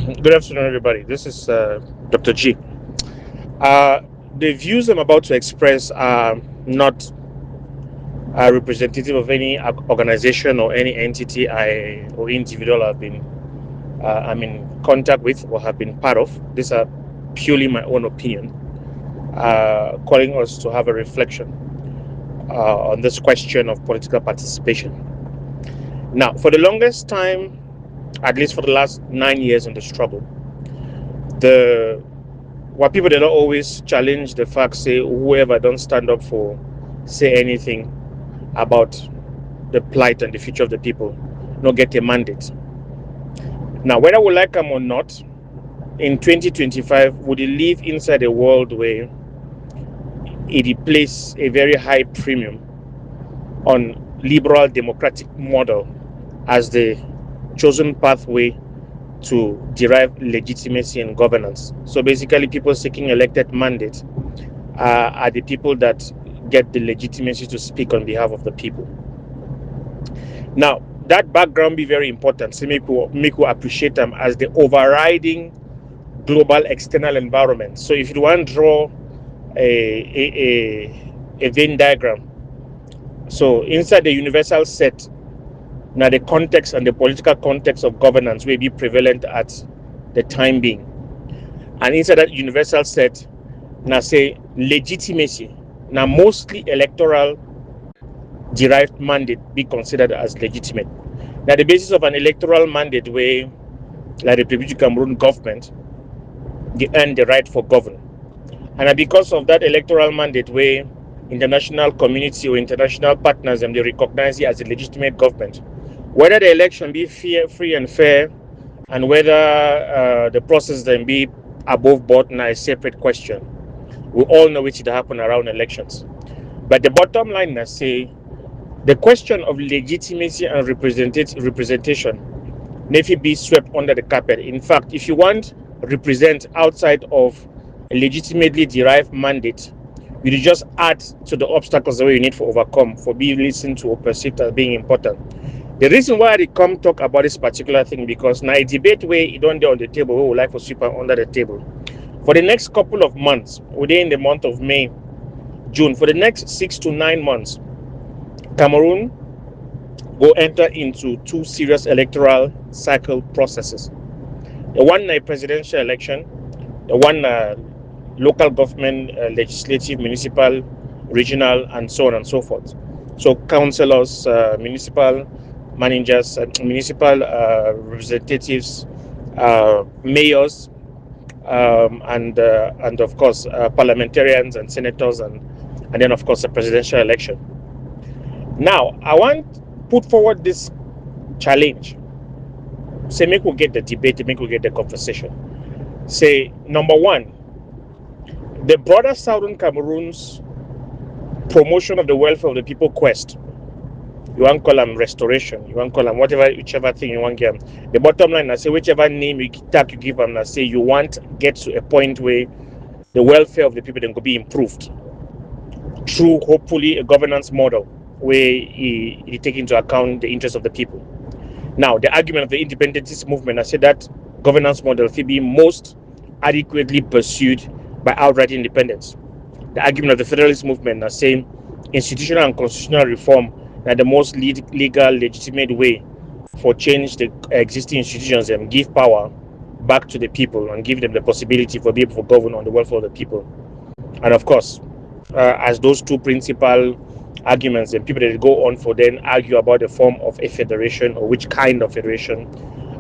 Good afternoon, everybody. This is Dr. G. Uh, the views I'm about to express are not representative of any organization or any entity or individual I'm in contact with or have been part of. These are purely my own opinion, calling us to have a reflection on this question of political participation. Now, for the longest time, at least for the last 9 years in the struggle, the what people did not always challenge the fact, say whoever don't stand up for say anything about the plight and the future of the people not get a mandate. Now, whether we like them or not, in 2025 would live inside a world where it places a very high premium on liberal democratic model as the chosen pathway to derive legitimacy and governance. So basically, people seeking elected mandate are the people that get the legitimacy to speak on behalf of the people. Now, that background be very important. So make we appreciate them as the overriding global external environment. So if you want to draw a Venn diagram, so inside the universal set, now the context and the political context of governance will be prevalent at the time being. And inside that universal set, now say legitimacy, now mostly electoral derived mandate be considered as legitimate. Now the basis of an electoral mandate where like the Republic of Cameroon government, they earn the right for govern. And because of that electoral mandate where international community or international partners and they recognize it as a legitimate government, whether the election be free and fair, and whether the process then be above board, now a separate question. We all know which will happen around elections. But the bottom line, I say, the question of legitimacy and representation never be swept under the carpet. In fact, if you want represent outside of a legitimately derived mandate, you just add to the obstacles that you need to overcome for being listened to or perceived as being important. The reason why I come talk about this particular thing because now a debate where you don't on the table, we would like to sweep under the table. For the next couple of months, within the month of May, June, for the next 6 to 9 months, Cameroon will enter into two serious electoral cycle processes. The one presidential election, the one local government, legislative, municipal, regional, and so on and so forth. So councillors, municipal managers, municipal representatives, mayors, and of course parliamentarians and senators, and then of course a presidential election. Now I want put forward this challenge. Say make we get the debate, make we get the conversation. Say number one, the broader Southern Cameroon's promotion of the welfare of the people quest. You want to call them restoration, you want to call them whichever thing you want to give them. The bottom line, I say whichever name you give them, I say you want to get to a point where the welfare of the people then could be improved through hopefully a governance model where you take into account the interests of the people. Now, the argument of the independentist movement, I say that governance model will be most adequately pursued by outright independence. The argument of the federalist movement, I say institutional and constitutional reform are the most legal, legitimate way for change the existing institutions and give power back to the people and give them the possibility for people to govern on the welfare of the people. And of course, as those two principal arguments, and people that go on for then argue about the form of a federation or which kind of federation,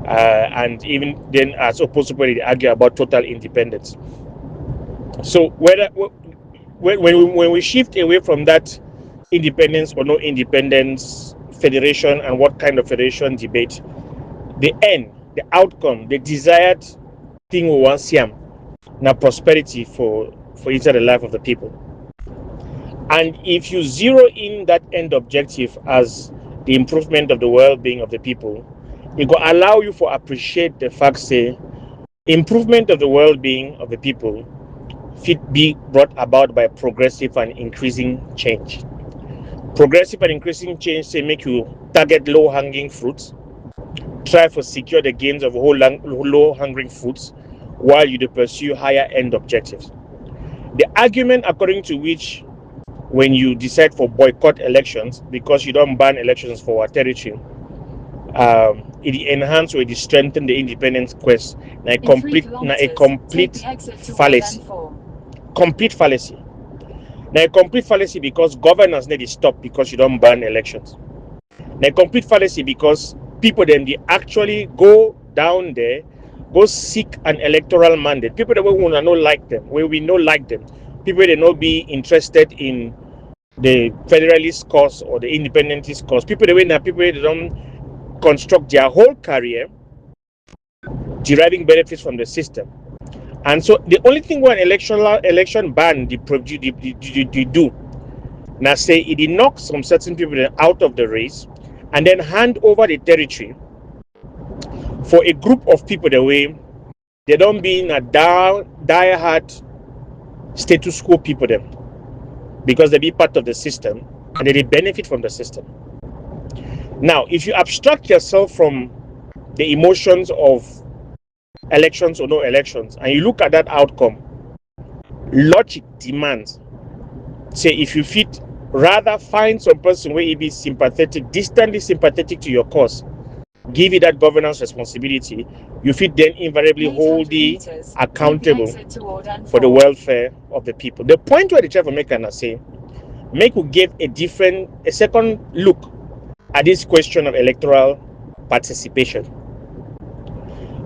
and even then as opposed to when they argue about total independence. So when we shift away from that independence or no independence federation and what kind of federation debate, the end, the outcome, the desired thing we want to see now prosperity for inside the life of the people. And if you zero in that end objective as the improvement of the well-being of the people, it will allow you to appreciate the fact say improvement of the well-being of the people fit be brought about by progressive and increasing change. Progressive and increasing change say make you target low-hanging fruits, try to secure the gains of low-hungering foods while you pursue higher-end objectives. The argument according to which when you decide for boycott elections because you don't ban elections for our territory, it enhance or it strengthen the independence quest. Now a complete fallacy. Complete fallacy. Now a complete fallacy because governance need to stop because you don't ban elections. Now a complete fallacy because people then they actually go down there, go seek an electoral mandate. People that we will not like them, where we not like them. People that not be interested in the federalist cause or the independentist cause. People that don't construct their whole career deriving benefits from the system. And so the only thing when election ban they do now say it knocks some certain people out of the race and then hand over the territory for a group of people the way they don't be in a die-hard status quo people them because they be part of the system and they benefit from the system. Now, if you abstract yourself from the emotions of elections or no elections and you look at that outcome, logic demands say if you fit rather find some person where he be sympathetic, distantly sympathetic to your cause, give it that governance responsibility, you fit then invariably hold the accountable for the welfare of the people. The point where the chair for make and say make we give a second look at this question of electoral participation.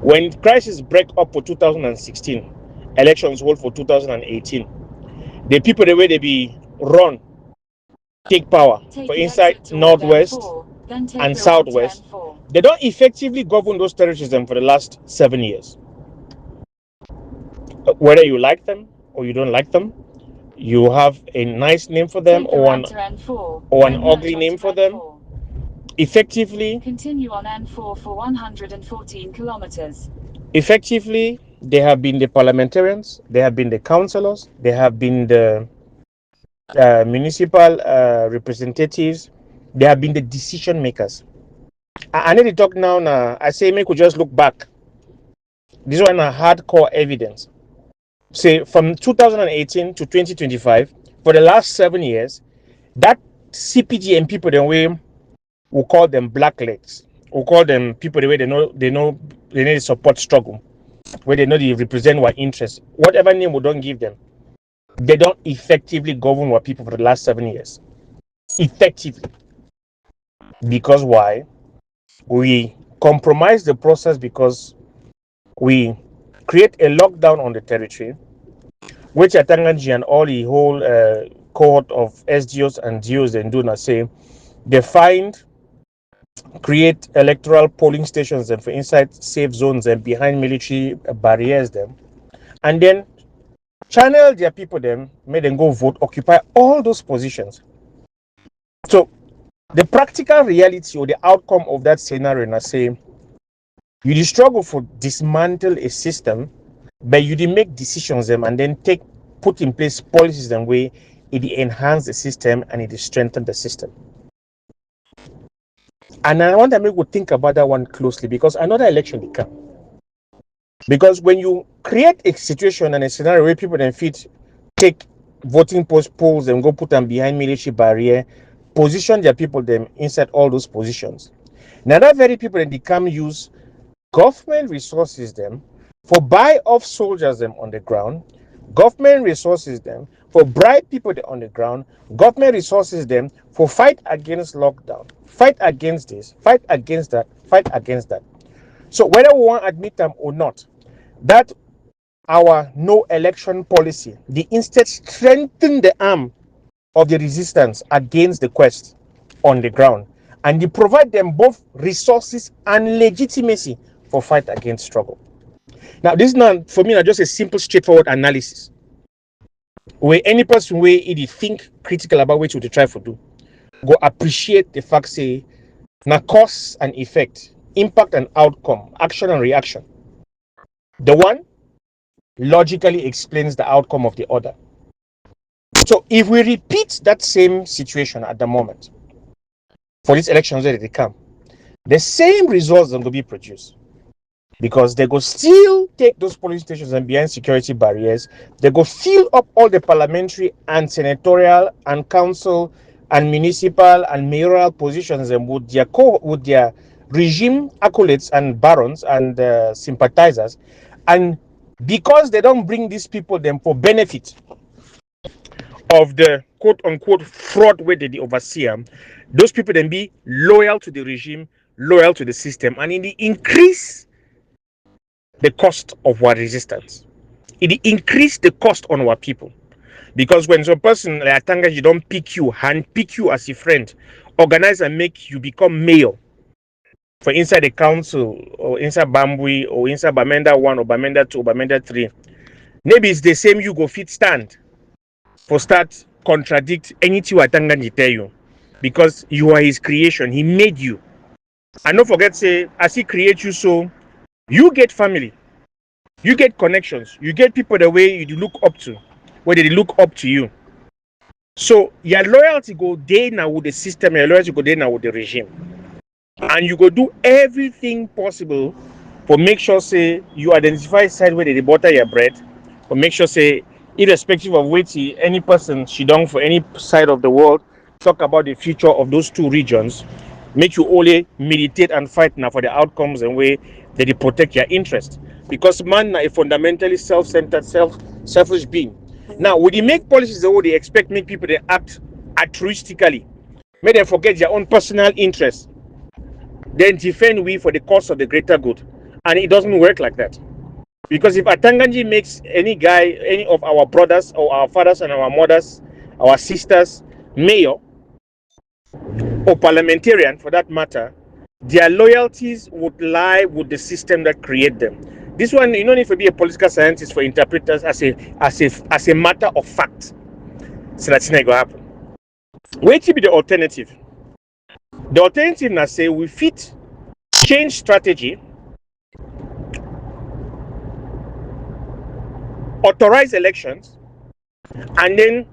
When crisis break up for 2016, elections hold for 2018, the people the way they be run take power for inside northwest and southwest, they don't effectively govern those territories for the last 7 years. Whether you like them or you don't like them, you have a nice name for them or an ugly name for them. Effectively, continue on N4 for 114 kilometers. Effectively, they have been the parliamentarians, they have been the councillors, they have been the municipal representatives, they have been the decision makers. I need to talk now. I say make we just look back. This one is hardcore evidence. Say from 2018 to 2025, for the last 7 years, that CPG and people the way we call them blacklegs, we call them people the way they need to support struggle, where they know they represent what interests, whatever name we don't give them, they don't effectively govern what people for the last 7 years. Effectively. Because why? We compromise the process because we create a lockdown on the territory, which Atanganji and all the whole cohort of SDOs and DOs then do not say they create electoral polling stations and for inside safe zones and behind military barriers them, and then channel their people them, make them go vote, occupy all those positions. So the practical reality or the outcome of that scenario, and I say you struggle for dismantle a system, but you did make decisions them and then put in place policies and way it enhance the system and it strengthen the system. And I want to make you think about that one closely because another election will come. Because when you create a situation and a scenario where people then take voting polls and go put them behind military barrier, position their people them inside all those positions. Now that very people then they come use government resources them for buy off soldiers them on the ground, government resources them for bribe people on the ground, government resources them for fight against lockdown, fight against this, fight against that, fight against that. So whether we want to admit them or not, that our no election policy, they instead strengthen the arm of the resistance against the quest on the ground, and they provide them both resources and legitimacy for fight against struggle. Now, this is not for me not just a simple, straightforward analysis where any person where it think critical about what to try to do go appreciate the fact say na cause and effect, impact and outcome, action and reaction. The one logically explains the outcome of the other. So if we repeat that same situation at the moment for these elections that they come, the same results are going to be produced. Because they go still take those polling stations and behind security barriers, they go fill up all the parliamentary and senatorial and council and municipal and mayoral positions and with their regime acolytes and barons and sympathizers. And because they don't bring these people them for benefit of the quote-unquote fraud where they oversee them, those people then be loyal to the regime, loyal to the system, and in the increase the cost of our resistance. It increase the cost on our people. Because when some person like Atangaji don't pick you, hand pick you as a friend, organize and make you become mayor for inside the council or inside Bambui or inside Bamenda 1 or Bamenda 2 or Bamenda 3, maybe it's the same you go fit stand for start contradict anything Atangaji tell you. Because you are his creation. He made you. And don't forget, say, as he create you, so you get family. You get connections. You get people the way you look up to, where they look up to you. So your loyalty go there now with the system, your loyalty go there now with the regime. And you go do everything possible for make sure say you identify side where they butter your bread, for make sure say irrespective of which any person she done for any side of the world talk about the future of those two regions, make you only meditate and fight now for the outcomes and way that they protect your interest. Because man is a fundamentally self-centered, selfish being. Now, when they make policies the way they expect make people they act altruistically, make them forget their own personal interests, then defend we for the cause of the greater good. And it doesn't work like that. Because if Atanganji makes any guy, any of our brothers or our fathers and our mothers, our sisters, mayor or parliamentarian for that matter, their loyalties would lie with the system that create them. This one, you don't need to be a political scientist for interpreters as a matter of fact. So that's not going to happen. Wait to be the alternative. The alternative now say we fit change strategy, authorize elections, and then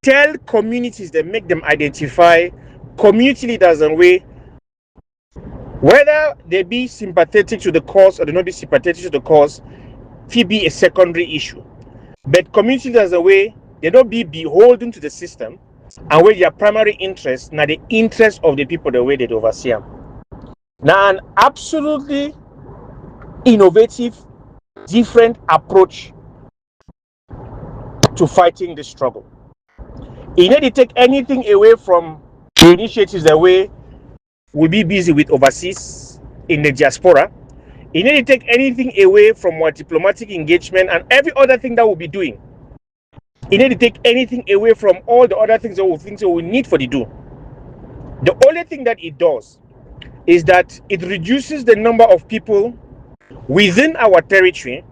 tell communities that make them identify community leaders and way whether they be sympathetic to the cause or they not be sympathetic to the cause, it be a secondary issue. But community leaders a way they don't be beholden to the system and where their primary interest now the interest of the people the way they oversee them. Now an absolutely innovative, different approach to fighting the struggle. You need to take anything away from the initiatives that way will be busy with overseas in the diaspora. You need to take anything away from our diplomatic engagement and every other thing that we'll be doing. You need to take anything away from all the other things that we need for the do. The only thing that it does is that it reduces the number of people within our territory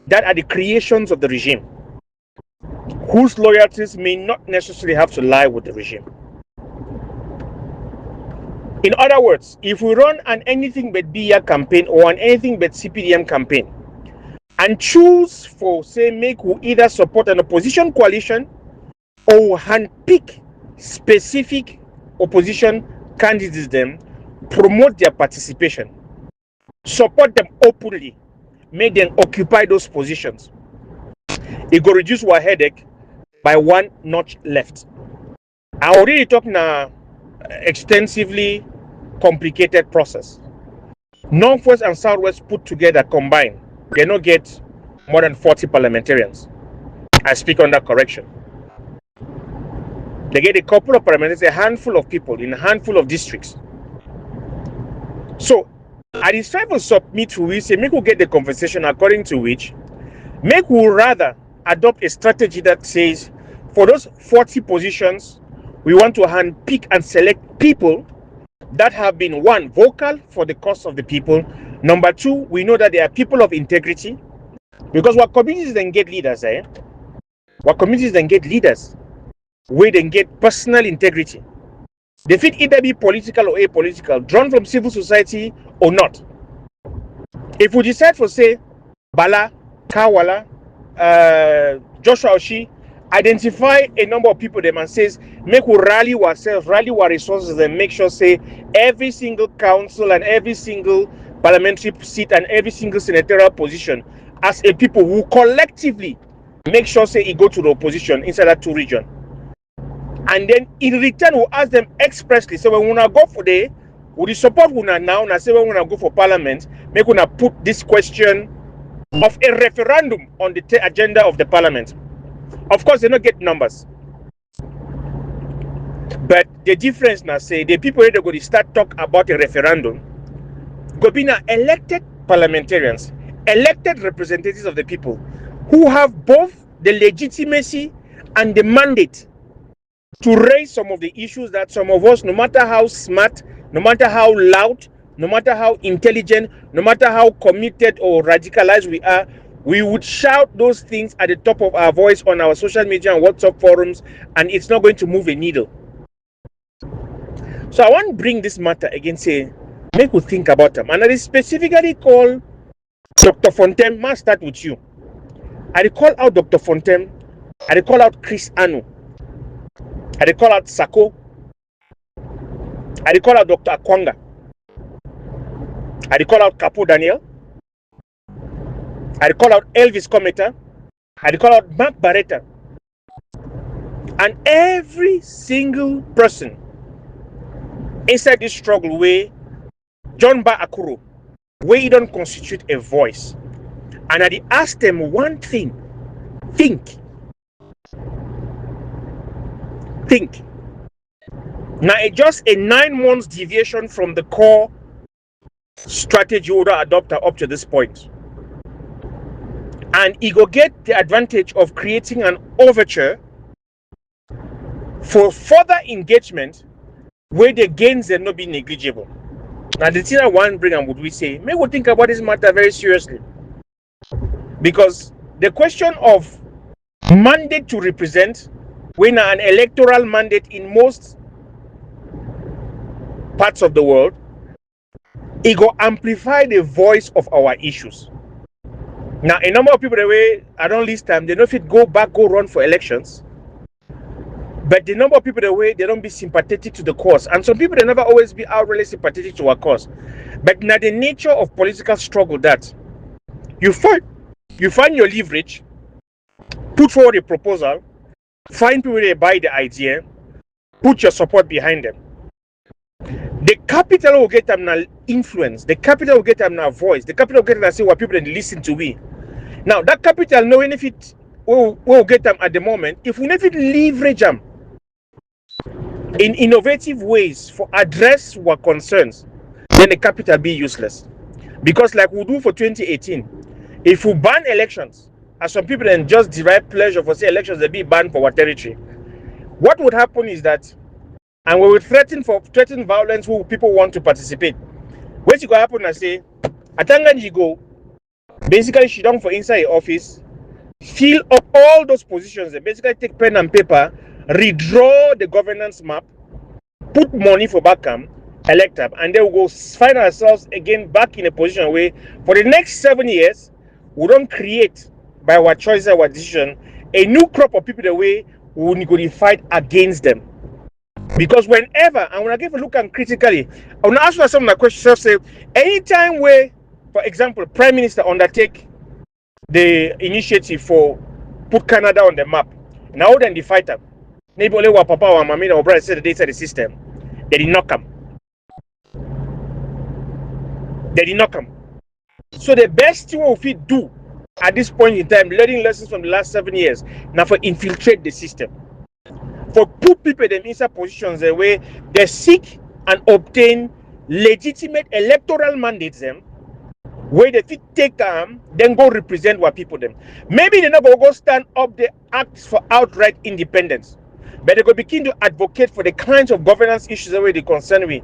that are the creations of the regime, whose loyalties may not necessarily have to lie with the regime. In other words, if we run an anything but BIA campaign or an anything but CPDM campaign and choose for, say, make we either support an opposition coalition or handpick specific opposition candidates, them promote their participation, support them openly, make them occupy those positions, it will reduce our headache by one notch left. I already talked now extensively complicated process. Northwest and Southwest put together combined, they not get more than 40 parliamentarians. I speak under correction. They get a couple of parliamentarians, a handful of people in a handful of districts. So I decide to submit to we say make we get the conversation according to which make we rather adopt a strategy that says for those 40 positions we want to handpick and select people that have been, one, vocal for the cause of the people. Number two, we know that they are people of integrity, because what communities then get leaders, what communities then get leaders where they get personal integrity. They fit either be political or apolitical, drawn from civil society or not. If we decide for, say, Bala, Kawala, Joshua Oshi, identify a number of people them and says, make we rally ourselves, rally our resources, and make sure say every single council and every single parliamentary seat and every single senatorial position as a people who collectively make sure say it go to the opposition inside that two region. And then in return we'll ask them expressly, so when we wanna go for the would you support una now and say when we wanna go for parliament, make una put this question of a referendum on the agenda of the parliament. Of course, they don't get numbers. But the difference now say the people that are going to start talk about a referendum go be now elected parliamentarians, elected representatives of the people who have both the legitimacy and the mandate to raise some of the issues that some of us, no matter how smart, no matter how loud, no matter how intelligent, no matter how committed or radicalized we are, we would shout those things at the top of our voice on our social media and WhatsApp forums, and it's not going to move a needle. So I want to bring this matter again, say, make we think about them. And I specifically call Dr. Fontaine. Must start with you. I call out Dr. Fontaine. I call out Chris Anu. I call out Sako. I call out Dr. Akwanga. I call out Capo Daniel. I call out Elvis Cometa. I call out Mark Barretta. And every single person inside this struggle where John Ba Akuro, where he don't constitute a voice. And I ask them one thing. Think. Now it's just a 9 months deviation from the core strategy order adopted up to this point. And he go get the advantage of creating an overture for further engagement where the gains will not be negligible. Now the thing I want to bring and would we say, may we think about this matter very seriously. Because the question of mandate to represent, when an electoral mandate in most parts of the world, it go amplify the voice of our issues. Now, a number of people, the way I don't list time, they know if it go back, go run for elections. But the number of people, the way they don't be sympathetic to the cause. And some people, they never always be outright sympathetic to our cause. But now the nature of political struggle that you find your leverage, put forward a proposal, find people that buy the idea, put your support behind them. The capital will get them now influence, the capital will get them now voice, the capital will get them now say what people then listen to we. Now that capital knowing if it will get them at the moment, if we never leverage them in innovative ways for address what concerns, then the capital be useless. Because like we do for 2018, if we ban elections, as some people then just derive pleasure for say elections they be banned for our territory, what would happen is that, and we will threaten violence who people want to participate. What's going to happen and say, Atanganji go, basically she down for inside your office, fill up all those positions, they basically take pen and paper, redraw the governance map, put money for Bakam, elect up, and then we'll go find ourselves again back in a position where for the next 7 years, we don't create by our choice, our decision, a new crop of people the way we will go fight against them. Because whenever, and when I give a look and critically, I want to ask you some of the questions. Say, anytime where, for example, Prime Minister undertake the initiative for put Canada on the map, now then the fighter, maybe only what Papa or Mamina or brother said the data the system, they did not come. They did not come. So the best thing we do at this point in time, learning lessons from the last 7 years, now for infiltrate the system. For put people in inside positions where they seek and obtain legitimate electoral mandates them, where they fit take then go represent what people them. Maybe they never go stand up the acts for outright independence, but they go begin to advocate for the kinds of governance issues where they concern with.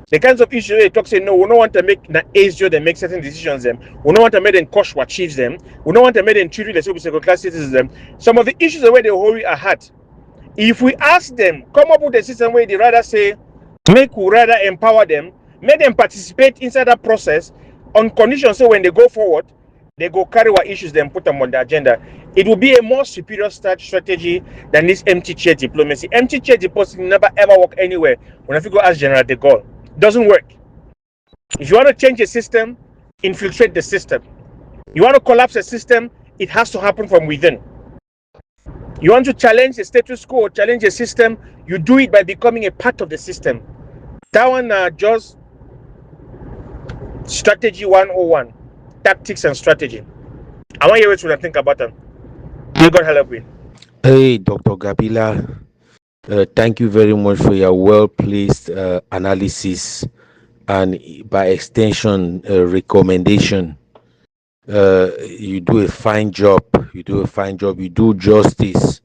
The kinds of issues they talk say no, we don't want to make na ASJO they make certain decisions them. We don't want to make them cost what achieves them. We don't want to make them treat the second class citizens them. Some of the issues where they hold are hard. If we ask them, come up with a system where they rather say, make we rather empower them, make them participate inside that process on conditions so when they go forward, they go carry what issues them, put them on the agenda. It will be a more superior strategy than this empty chair diplomacy. Empty chair diplomacy never ever work anywhere. When I go ask General de Gaulle, it doesn't work. If you want to change a system, infiltrate the system. You want to collapse a system, it has to happen from within. You want to challenge the status quo, or challenge a system, you do it by becoming a part of the system. That one just strategy 101, tactics and strategy. I want you to think about them. May God help you. Hey, Dr. Gabila, thank you very much for your well-placed analysis and, by extension, recommendation. You do a fine job. You do a fine job. You do justice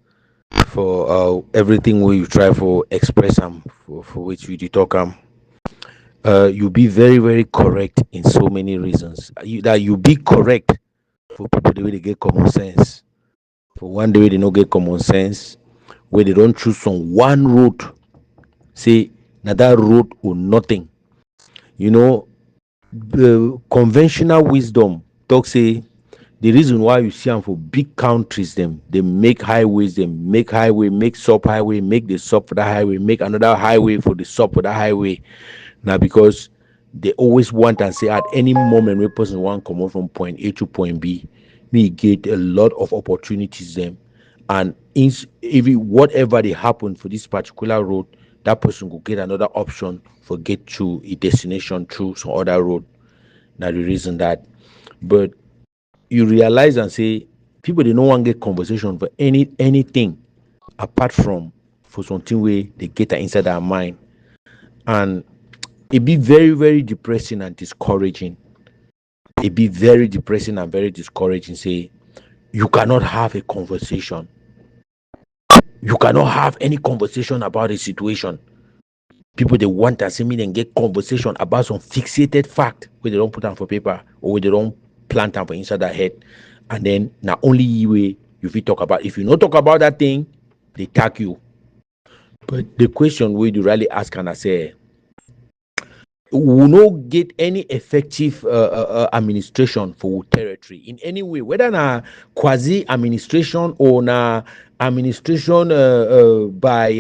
for everything we try for express for which we talk you be very, very correct in so many reasons. You be correct for people the way they get common sense. For one, the way they don't get common sense, where they don't choose on one road, say now that road or nothing. The conventional wisdom talk say the reason why you see them for big countries, them they make highways, make sub highway, make the sub for that highway, make another highway for the sub for that highway. Now because they always want and say at any moment where person want come out from point A to point B, me get a lot of opportunities them, and if whatever they happen for this particular road, that person will get another option for get to a destination through some other road. Now the reason that, but you realize and say people they no one get conversation for anything apart from for something where they get inside their mind, and it be very, very depressing and discouraging. It be very depressing and very discouraging. Say you cannot have a conversation. You cannot have any conversation about a situation. People they want to see me then get conversation about some fixated fact where they don't put them for paper or where they don't plant them for inside their head, and then now only way you fit talk about. If you not talk about that thing, they tag you. But the question we do really ask and I say, we no get any effective administration for territory in any way, whether na quasi administration or na administration by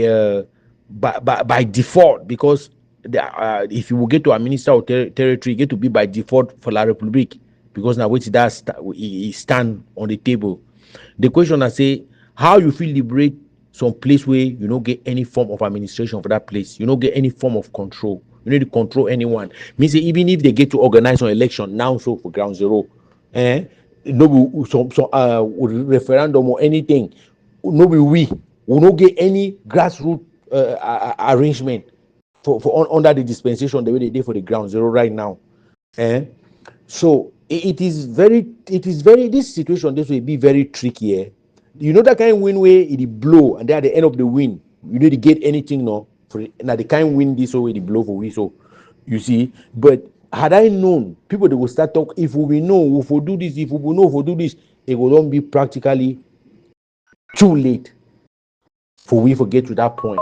default, because if you will get to administer our territory, get to be by default for La Republic, because now which that stand on the table. The question I say, how you feel liberate some place where you don't get any form of administration for that place, you don't get any form of control. You need to control anyone. Means even if they get to organize an election now, so for ground zero, no some referendum or anything, no we will not get any grassroots arrangement for under the dispensation the way they did for the ground zero right now. So it is very this situation this will be very tricky. You know that kind of wind where it blow and then at the end of the wind you need to get anything no for now the kind of wind this way it blow for we, so you see. But had I known, people they will start talk, if we know if we do this, if we know if we do this, it will not be practically too late for we get to that point.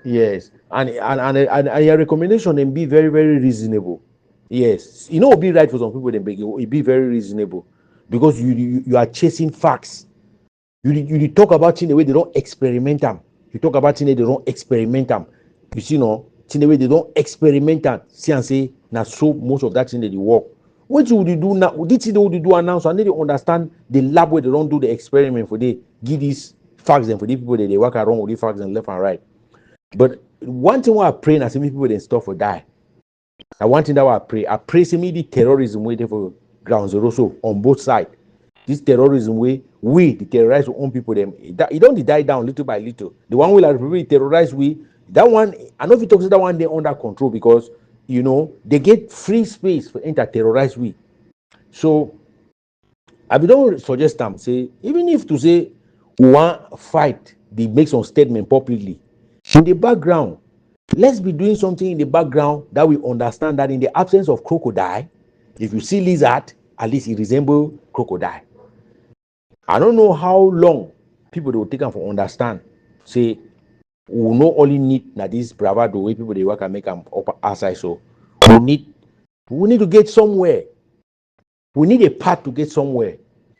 Yes, and your recommendation and be very, very reasonable. Yes, it will be right for some people. Then it be very reasonable because you are chasing facts. You talk about in the way they don't experiment them. You talk about in the way they don't experiment them. You see, no, in the way they don't experiment them. See and say now, so most of that thing that they work. What would you do now? This thing they would do announce and they understand the lab where they don't do the experiment for they give these facts and for the people that they work around with the facts and left and right. But one thing I pray and see people they stuff will die. And one thing that I pray see me the terrorism waiting for ground zero so on both sides. This terrorism way we the terrorize own people them it don't die down little by little. The one will really terrorize we that one. I know if you talk to that one they under control because you know they get free space for enter terrorize we. So I don't suggest them say even if to say we want fight they make some statement publicly in the background. Let's be doing something in the background that we understand that in the absence of crocodile, if you see lizard, at least it resembles crocodile. I don't know how long people will take them for understand. Say we not only need that this bravado way people they work and make them up outside. So we need to get somewhere. We need a path to get somewhere.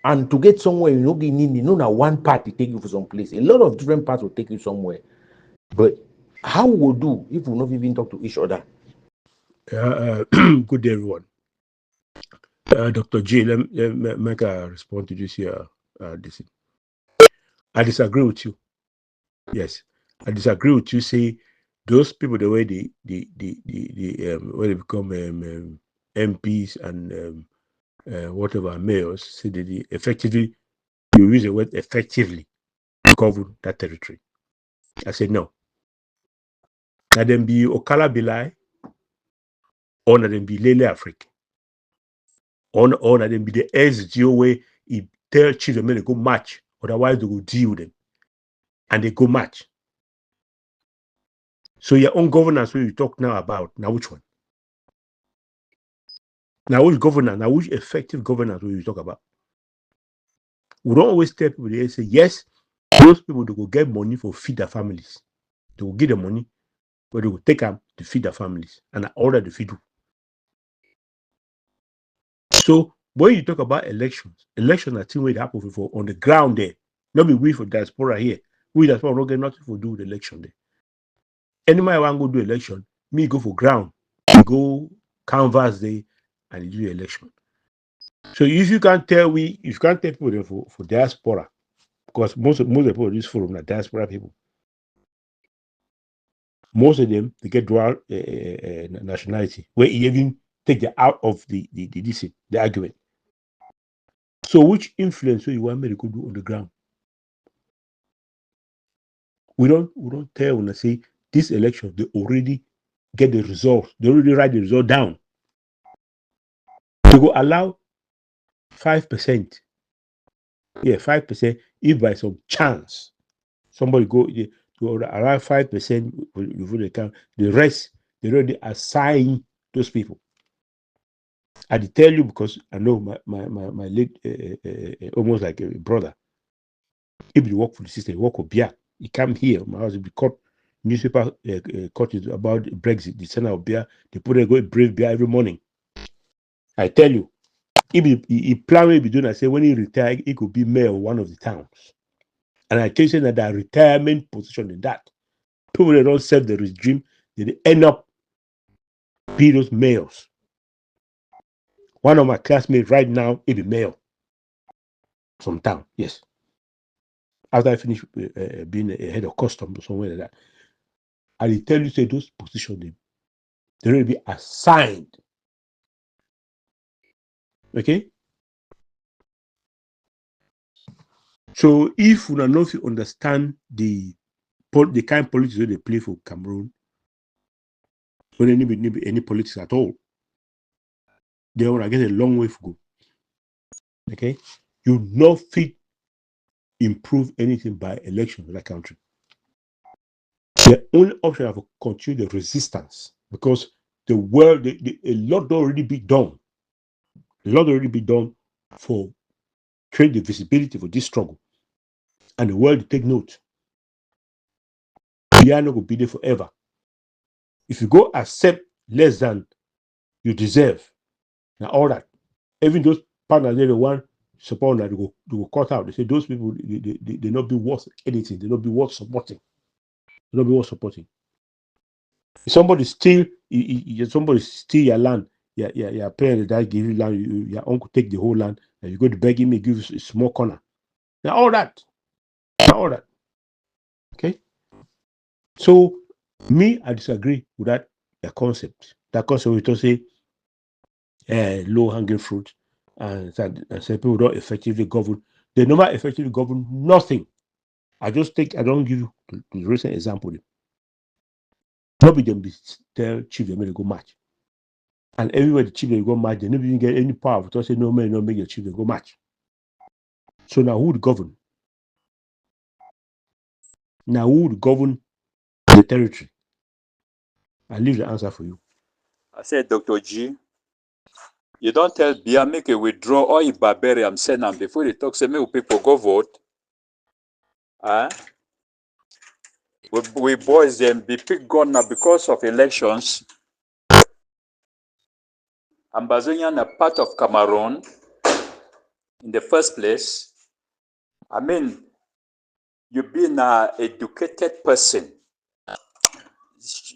And to get somewhere, you know that one part to take you for some place. A lot of different parts will take you somewhere. But how we will do if we not even talk to each other? Good day, everyone. Dr. J, let me make a response to this here. I disagree with you. Yes, I disagree with you. Say those people, the way when they become MPs and whatever mayors, say they effectively, you use the word effectively, govern that territory. I said no. Now them be Okala Bilai, or na them be Lele Africa, or na them be the SGO way he tell children they go match, otherwise they will deal with them, and they go match. So your own governance, what you talk now about, now which one? Now which governance, now which effective governance will you talk about? We don't always tell people, they say, yes, those people, they will get money for feed their families. They will get the money, but they will take them to feed their families, and order the feed. So when you talk about elections are thing where it happen for on the ground there. Not be we for diaspora here. We diaspora don't get nothing to do with election there. Anybody want to go do election, me go for ground, go canvas there, and do the election. So if you can't tell people there for diaspora, because most of the people in this forum are diaspora people. Most of them they get dual nationality, where you even take them out of the argument. So which influence you want me to go do on the ground? We don't tell when I say this election, they already get the result. They already write the result down. They go allow 5%. Yeah, 5%. If by some chance somebody go around 5% before they count, the rest they already assign those people. I tell you because I know my late almost like a brother. If you work for the system, you work for Bia, he come here, my house will be caught. Newspaper caught it about Brexit, the center of Bia, they put a go brave Bia every morning. I tell you, if he plan will be doing, I say when he retire, he could be mayor of one of the towns. And I tell you that the retirement position in that. People that don't serve the regime, they end up be those mayors. One of my classmates right now, he be mayor from town, yes. After I finish being a head of custom or somewhere like that. I will tell you, say those positions, they will be assigned. Okay? So if we don't know if you understand the kind of politics that they play for Cameroon, when any politics at all, they want to get a long way to go. Okay? You not fit improve anything by election in that country. The only option is to continue the resistance because the world, a lot already be done. A lot already be done for create the visibility for this struggle. And the world take note. We are not going to be there forever. If you go accept less than you deserve, now all that, even those partners they want support that they go cut out. They say those people they not be worth anything. They not be worth supporting. They not be worth supporting. If somebody steal your land, your parents that give you land, your uncle take the whole land, and you go to beg him, he give you a small corner. Now all that. Okay. So me, I disagree with that concept. That concept we don't say low hanging fruit and say people don't effectively govern. They never effectively govern nothing. I don't give you the recent example. Nobody them tell chief they go match. And everywhere the chief they go match, they never even get any power to say no man, no make your chief they go match. So now who would govern? Now who would govern the territory? I leave the answer for you. I said, Dr. G, you don't tell Bia make a withdraw or a barbarian send them before they talk, say, make people go vote. We boys them be picked gun now because of elections. Ambazonia a part of Cameroon. in the first place, I mean, you being an educated person,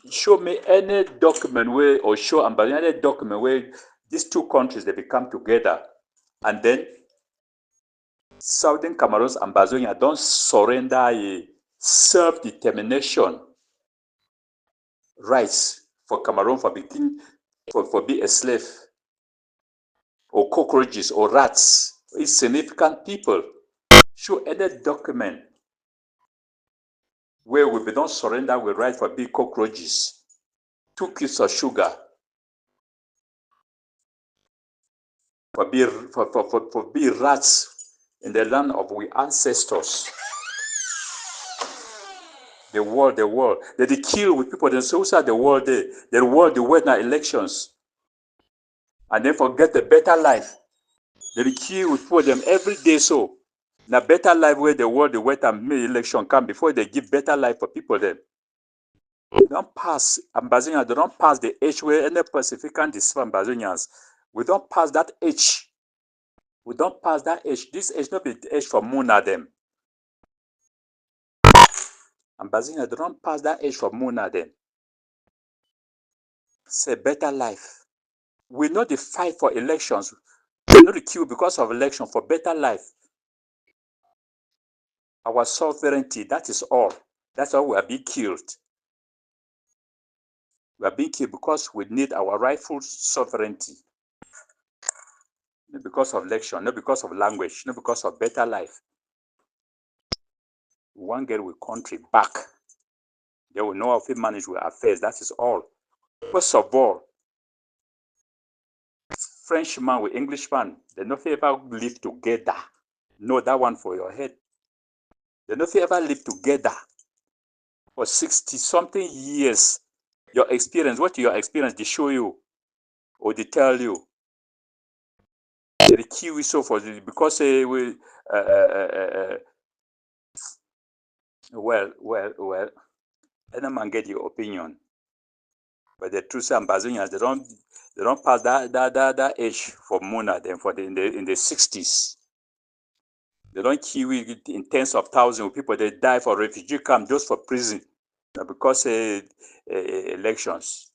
show me any document where, or show Ambazonia any document where these two countries, they become together, and then Southern Cameroon's Ambazonia don't surrender a self-determination rights for Cameroon for being a slave, or cockroaches, or rats. Insignificant people. Show any document where we don't surrender we right for big cockroaches, 2 cubes of sugar, for be rats in the land of we ancestors. The world. They kill with people. They say, the world day. The world, the wait now elections. And then forget the better life. They kill with people them every day so. Now better life where the world, the wait and make election come before they give better life for people them. They don't pass Ambazonia, they don't pass the age where any Pacifican deceive Ambazonians. We don't pass that age. We don't pass that age. This age not be the age for Muna them. Ambazonia, they don't pass that age for Muna them. It's a better life. We know the fight for elections. We know the queue because of election for better life. Our sovereignty, that is all. That's why we are being killed. We are being killed because we need our rightful sovereignty. Not because of election, not because of language, not because of better life. We want to get our country back. They will know how to manage our affairs. That is all. First of all, Frenchman with Englishman, they not ever live together. Know that one for your head. They not ever live together for 60-something years. Your experience, what your experience, they show you or they tell you. The key we saw for this because well, any man get your opinion, but the truth is Ambazonians, they don't pass that age for Muna then for in the 60s. They don't kill in tens of thousands of people. They die for refugee camp just for prison because elections.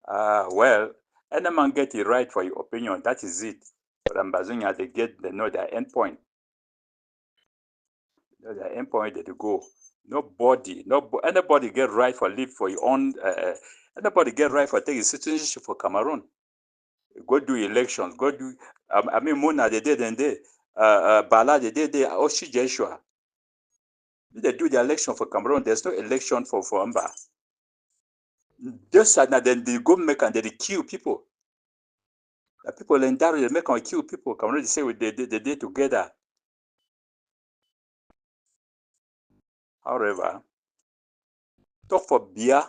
Well, any man get it right for your opinion. That is it. But Ambazonia, they know their end point. They know their end point that they go. Anybody get right for live for your own. Anybody get right for taking citizenship for Cameroon. Go do elections. Go do. I mean, Mona they did and they. Bala they did. Oshi Joshua. They do the election for Cameroon. There's no election for Amba. Just now, then they go make and they kill people. The people in Daru, they make and kill people. Cameroon, they say they did together. However, talk for beer.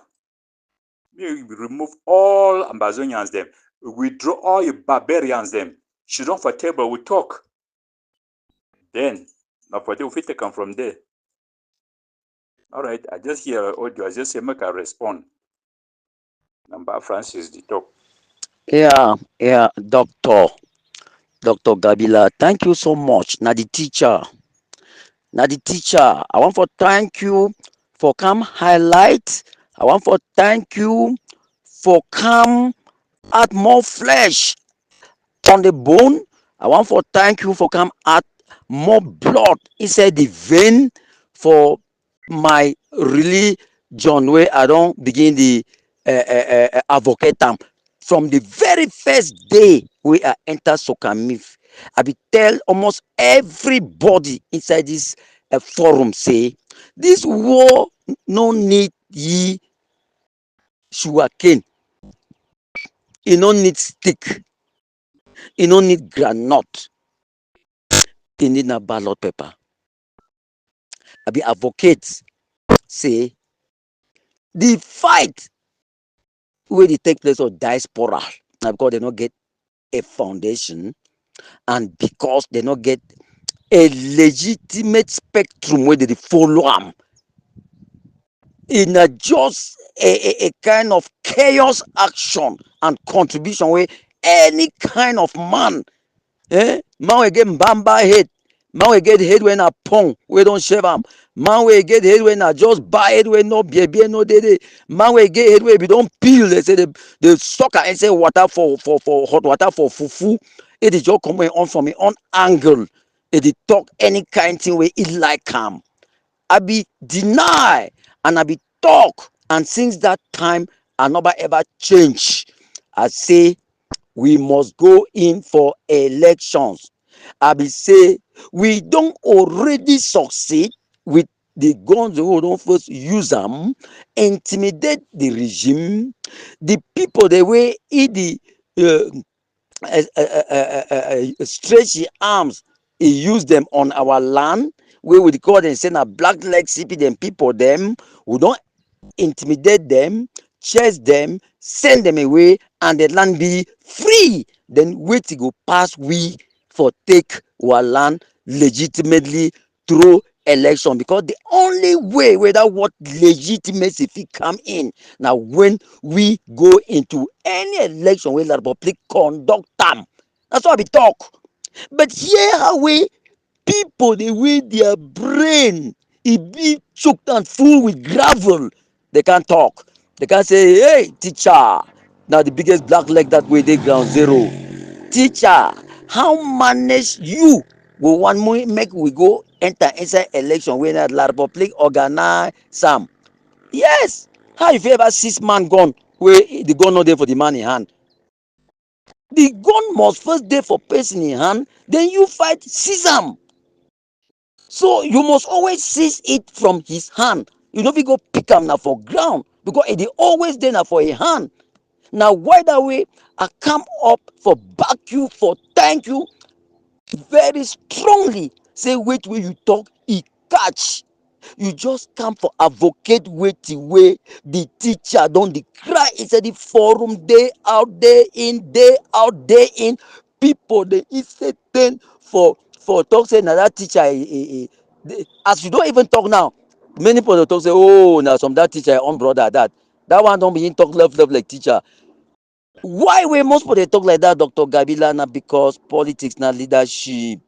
We remove all Ambazonians them. Withdraw all your barbarians them. Sit down for table, we talk. Then, now for them, we take them from there. All right, I just hear audio. I just say make a respond. Number Francis, the talk. Yeah, Doctor Gabila, thank you so much. Now the teacher, I want to thank you for come highlight. I want to thank you for come add more flesh on the bone. I want to thank you for come add more blood inside the vein for my really John way I don't begin the advocate am. From the very first day we I enter Sokamif, I be tell almost everybody inside this forum say this war no need ye sugarcane, e no need stick, e no need groundnut, e need na ballot paper. I be advocate say the fight wey dey take place of diaspora na because they no get a foundation and because they no get a legitimate spectrum wey dey dey follow am. in a just a kind of chaos action and contribution where any kind of man, man will get bamba head, man will get head when a pong we don't shave am, man will get head when a just buy head when no baby no dey, man will get head when we don't peel, they say the sucker and say water for hot water for fufu, it is just coming on from it on angle, it is talk any kind thing where it like am. I be deny and I be talk, and since that time I never ever change. I say we must go in for elections. I be say we don't already succeed with the guns we don't first use them, intimidate the regime, the people the way the uh, stretchy arms, he use them on our land, we would call them say na black leg CP them people them, we don't intimidate them, chase them, send them away, and the land be free. Then wait to go pass we for take our land legitimately through election, because the only way where that what legitimacy fit come in now when we go into any election where the public conduct them. That's why we talk. But here how we people they with their brain, it be choked and full with gravel. They can't talk. They can't say, hey, teacher. Now the biggest black leg that way they ground zero. Teacher, how manage you? We want more make we go enter inside election when that la republic organize some. Yes. How if you ever 6 man gun where the gun not there for the man in hand? The gun must first there for person in hand, then you fight seize am. So you must always seize it from his hand. You no fit go pick am na for ground, because it dey always dey na for a hand. Now why that way I come up for back you, for thank you very strongly. Say wait wey you talk, e catch. You just come for advocate wetin wey the teacher don dey cry inside the forum, day out day in, day out day in. People dey instead ten for talk say na that teacher as you don even talk now, many people dey talk say oh na some that teacher own brother that one don begin talk love like teacher. Why wey most people dey talk like that, Dr. Gabila, na because politics na leadership,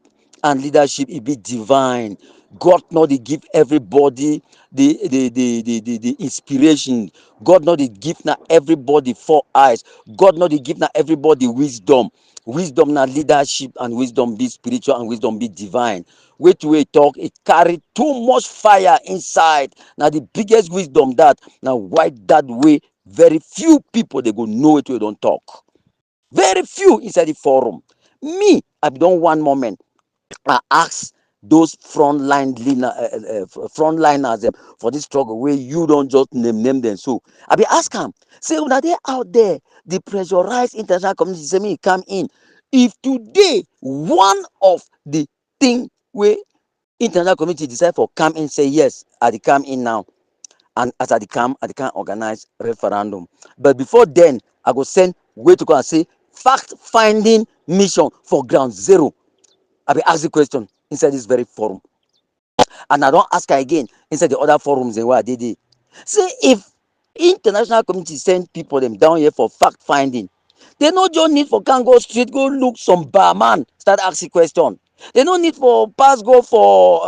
and leadership e be divine. God no dey give everybody the inspiration. God no dey give na everybody 4 eyes. God no dey give na everybody wisdom. Wisdom na leadership, and wisdom be spiritual, and wisdom be divine. Wait wey talk, it carry too much fire inside. Na the biggest wisdom that. Na why that way very few people they go know it we don't talk. Very few inside the forum. Me, I don't one moment. I ask those frontliners them for this struggle where you don't just name them. So I be ask them, say when they out there, the pressurized international community say me come in. If today one of the thing where international community decide for come in, say yes, I dey come in now. And as I can organize referendum. But before then, I go send way to go and say fact finding mission for ground zero. I be ask the question inside this very forum, and I don't ask her again inside the other forums and where they did. Say if international community send people them down here for fact finding, they no just need for can go straight go look some barman start asking question. They no need for pass go for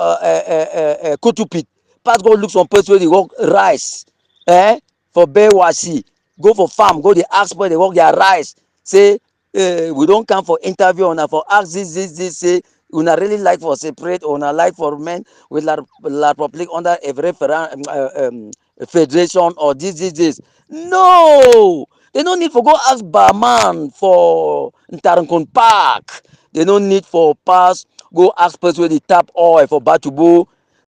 kotupit, pass go look some place where they work rice, for bewasi, go for farm, go they ask where they work their rice. Say we don't come for interview una for ask this say una really like for separate, or una like for men with la public under a federation, or this. No, they no need for go ask barman for Ntarankon Park. They no need for pass go ask person where they tap oil for Batubo.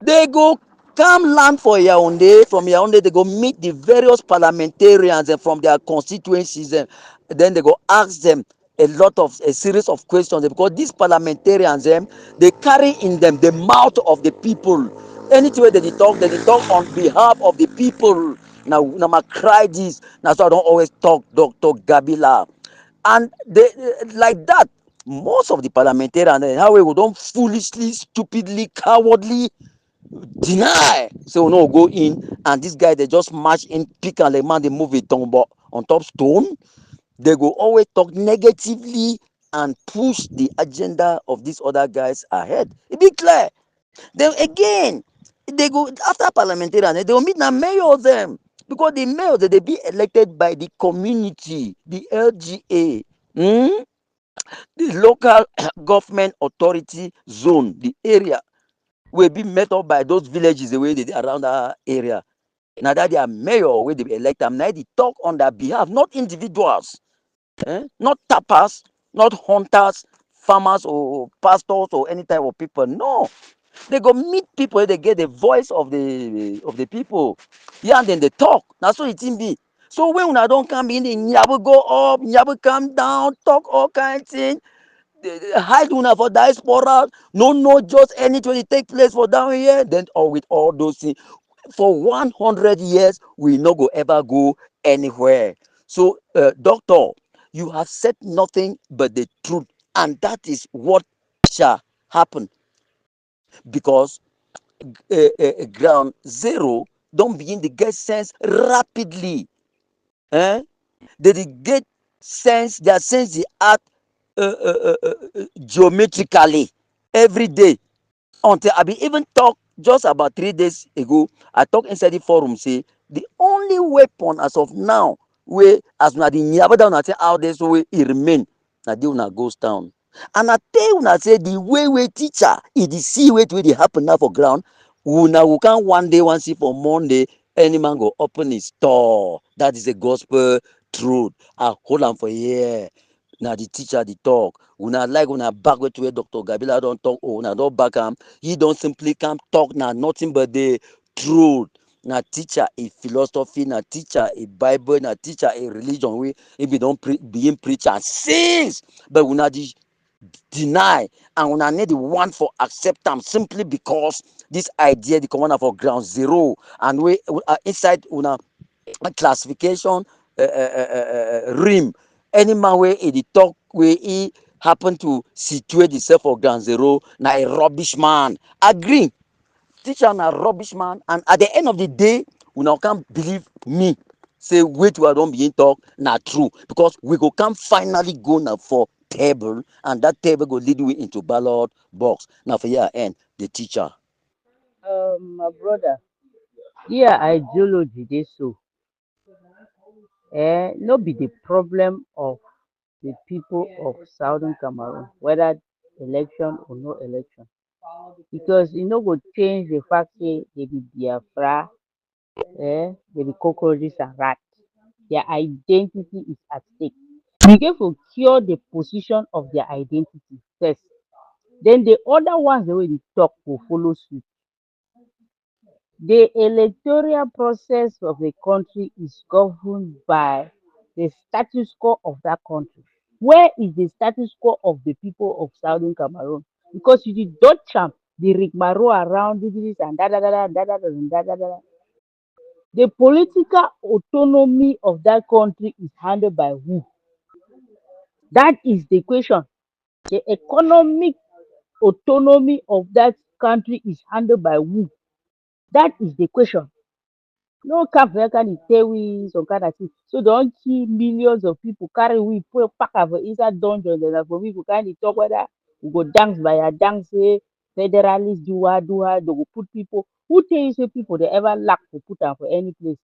They go come land for Yaoundé. From Yaoundé, they go meet the various parliamentarians and from their constituencies. And then they go ask them a series of questions, because these parliamentarians, they carry in them the mouth of the people. Anything that they talk on behalf of the people. Now I cry this. That's why I don't always talk Dr. Gabila. And they like that. Most of the parliamentarians, how we don't foolishly, stupidly, cowardly deny, say we no go in, and this guy they just march in, pick and the man they move it on top stone. They go always talk negatively and push the agenda of these other guys ahead. It be clear. Then again, they go after parliamentarian, they will meet na mayor them, because the mayor they be elected by the community, the LGA, the local government authority zone, the area will be met up by those villages the way they dey around that area. Now that their mayor wey dey elect am, na dey talk on their behalf, not individuals, not tappers, not hunters, farmers or pastors or any type of people. No, they go meet people wey dey get the voice of the people. Yeah, and then they talk. Na so it be. So when una don come in, the nyabu go up, nyabu come down, talk all kind thing, hide una for diaspora, no know just anything wey take place for down here, then or with all those things. For 100 years, we no go ever go anywhere. So, doctor, you have said nothing but the truth, and that is what shall happen, because ground zero don't begin to get sense rapidly. They get sense, their sense the art geometrically every day. Until I be even talk just about 3 days ago, I talk inside the forum say the only weapon as of now wey as una dey nyaba down una say how dey so wey e remain na dey una ghost town. And I tell una say the way teacher e dey see wetin wey dey happen now for ground, una go come one day one see for Monday any man go open his store. That is the gospel truth. I hold am for here. Na the teacher dey talk. Una like una back wetin wey Dr. Gabila don talk, oh una don back am. He don simply come talk na nothing but the truth. Na teacher a philosophy, na teacher a Bible, na teacher a religion wey if he don begin preach am since, but una deny, and una need the one for accept am simply because this idea dey come for ground zero, and we inside una classification rim. Any man wey e dey talk wey he happen to situate himself for ground zero na a rubbish man. Agree. Teacher na rubbish man, and at the end of the day, una can't believe me. Say wait till I don't begin talk na true, because we go come finally go now for table, and that table go lead we into ballot box. Now for year end, the teacher. My brother, yeah, ideology dey so. No be the problem of the people of Southern Cameroon, whether election or no election, because e no go change the fact say they be Biafra, they be cockroaches and rats. Their identity is at stake. We get to cure the position of their identity first. Then the other ones the way they talk will follow suit. The electoral process of a country is governed by the status quo of that country. Where is the status quo of the people of Southern Cameroon? Because you did not champ the rigmarole around this and da da da da da da da da da da. The political autonomy of that country is handled by who? That is the question. The economic autonomy of that country is handled by who? That is the question. No cap can tell we some kind of thing. So don't kill millions of people, carry we put pack of inside dungeons and for people kind of talk whether we go dance by a dance, say federalists do they go put people who tell you say people they ever lack to put them for any place.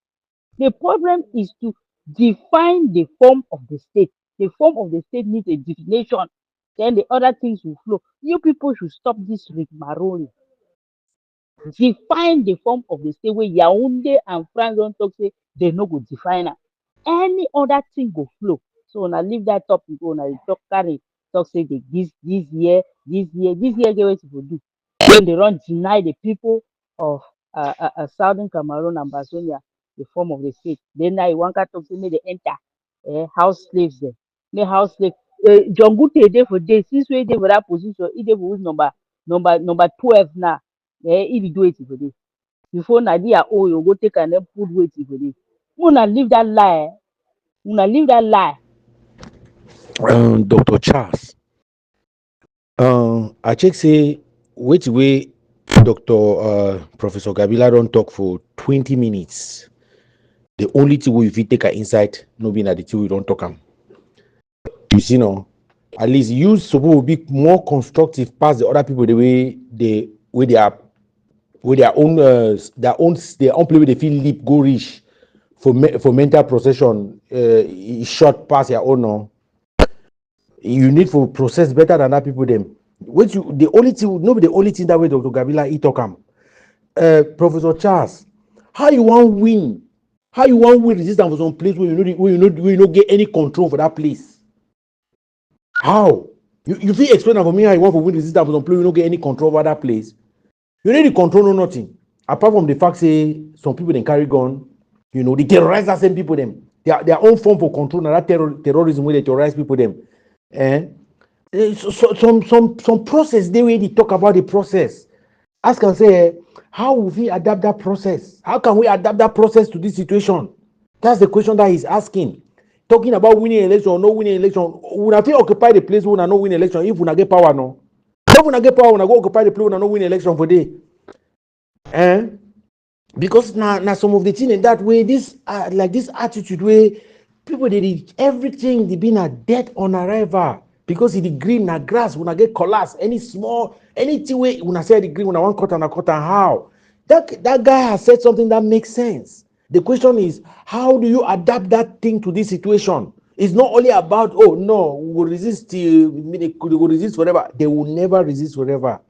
The problem is to define the form of the state. The form of the state needs a definition. Then the other things will flow. You people should stop this rigmarole. Define the form of the state wey Yaounde and France don talk say they no go define am. Any other thing go flow. So una leave that topic go, una dey talk carry talk say this year get wetin go do. When they run deny the people of Southern Cameroon, Ambazonia, the form of the state. Then now you wan come talk say make they enter house slaves dem. Make house slave John Gute dey for there since wey dey for that position, e dey for which number 12 now. If you do it for this. Before Nadia oh you go take and then put weight for this. Una leave that lie. Una leave that lie. Dr. Charles, I check say which way Professor Gabila don't talk for 20 minutes. The only thing we fit take an insight, no being at the thing we don't talk am. You see, no, at least you supposed to be more constructive past the other people the way they are with their own play with they feel leap go reach for mental procession short past your own. No, you need to process better than that people them. What you the only thing no be the only thing that way Dr. Gabila he talk am. Professor Charles, how you want win? How you want win resistance for some place where you don't get any control for that place? How? You feel explain that for me how you want to win resistance for some place you don't get any control over that place? You need to control no nothing. Apart from the fact say some people they carry gun, you know, they terrorize that same people them. Their own form for control and that terrorism where they terrorize people them. And some process they way they talk about the process. Ask and say, how will we adapt that process? How can we adapt that process to this situation? That's the question that he's asking. Talking about winning election or no winning election, we have to occupy the place we will not win election if we not get power no. If we not get power, we not go occupy the place we will not win election for day. Because now some of the thing in that way, this like this attitude where people they did everything they been a dead on arrival because if the green na grass when I get collapse any small anything way when I say the green when I want cut and a cut and how that guy has said something that makes sense. The question is how do you adapt that thing to this situation? It's not only about oh no we will resist they will resist forever. They will never resist forever.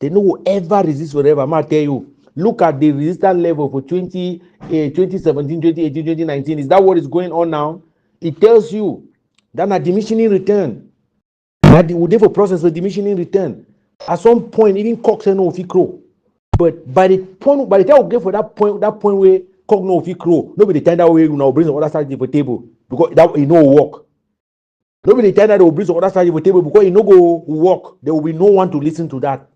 They no will ever resist forever. I'm gonna tell you. Look at the resistance level for 2017, 2018, 2019. Is that what is going on now? It tells you that a diminishing return. That we have a process of diminishing return. At some point, even cock say no if crow. But by the time we get for that point where cock no if crow, nobody tell that way you now bring the other side to the table because that it no work. Nobody tell that they will bring the other side to the table because it no go work. There will be no one to listen to that.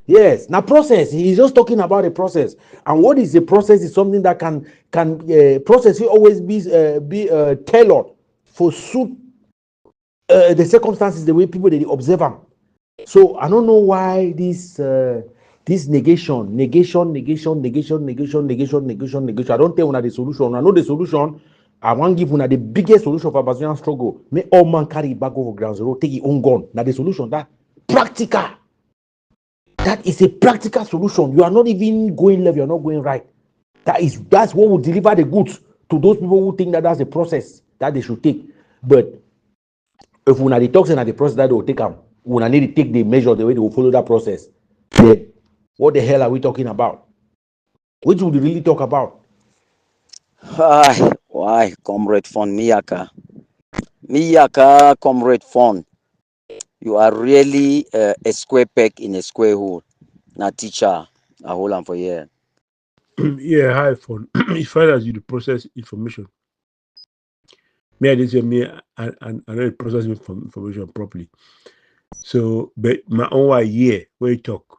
Yes, now process. He's just talking about a process, and what is the process is something that can process will always be tailored for suit the circumstances, the way people they observe them. So I don't know why this negation. I don't tell una the solution. I know the solution. I want give una the biggest solution for Ambazonian struggle. May all man carry it back over ground zero, take his own gun. Now the solution that practical. That is a practical solution. You are not even going left, you are not going right. That's what will deliver the goods to those people who think that that's the process that they should take. But if we are the toxin and the process that they will take them, we need to take the measure the way they will follow that process. Then what the hell are we talking about? Which would we really talk about? Why, Comrade Fon Miyaka, Comrade Fon, you are really a square peg in a square hole. Now, teacher, I hold on for here. Yeah, hi, phone. As far as you process information, me I didn't say me and I don't process information properly. So, but my own idea where you talk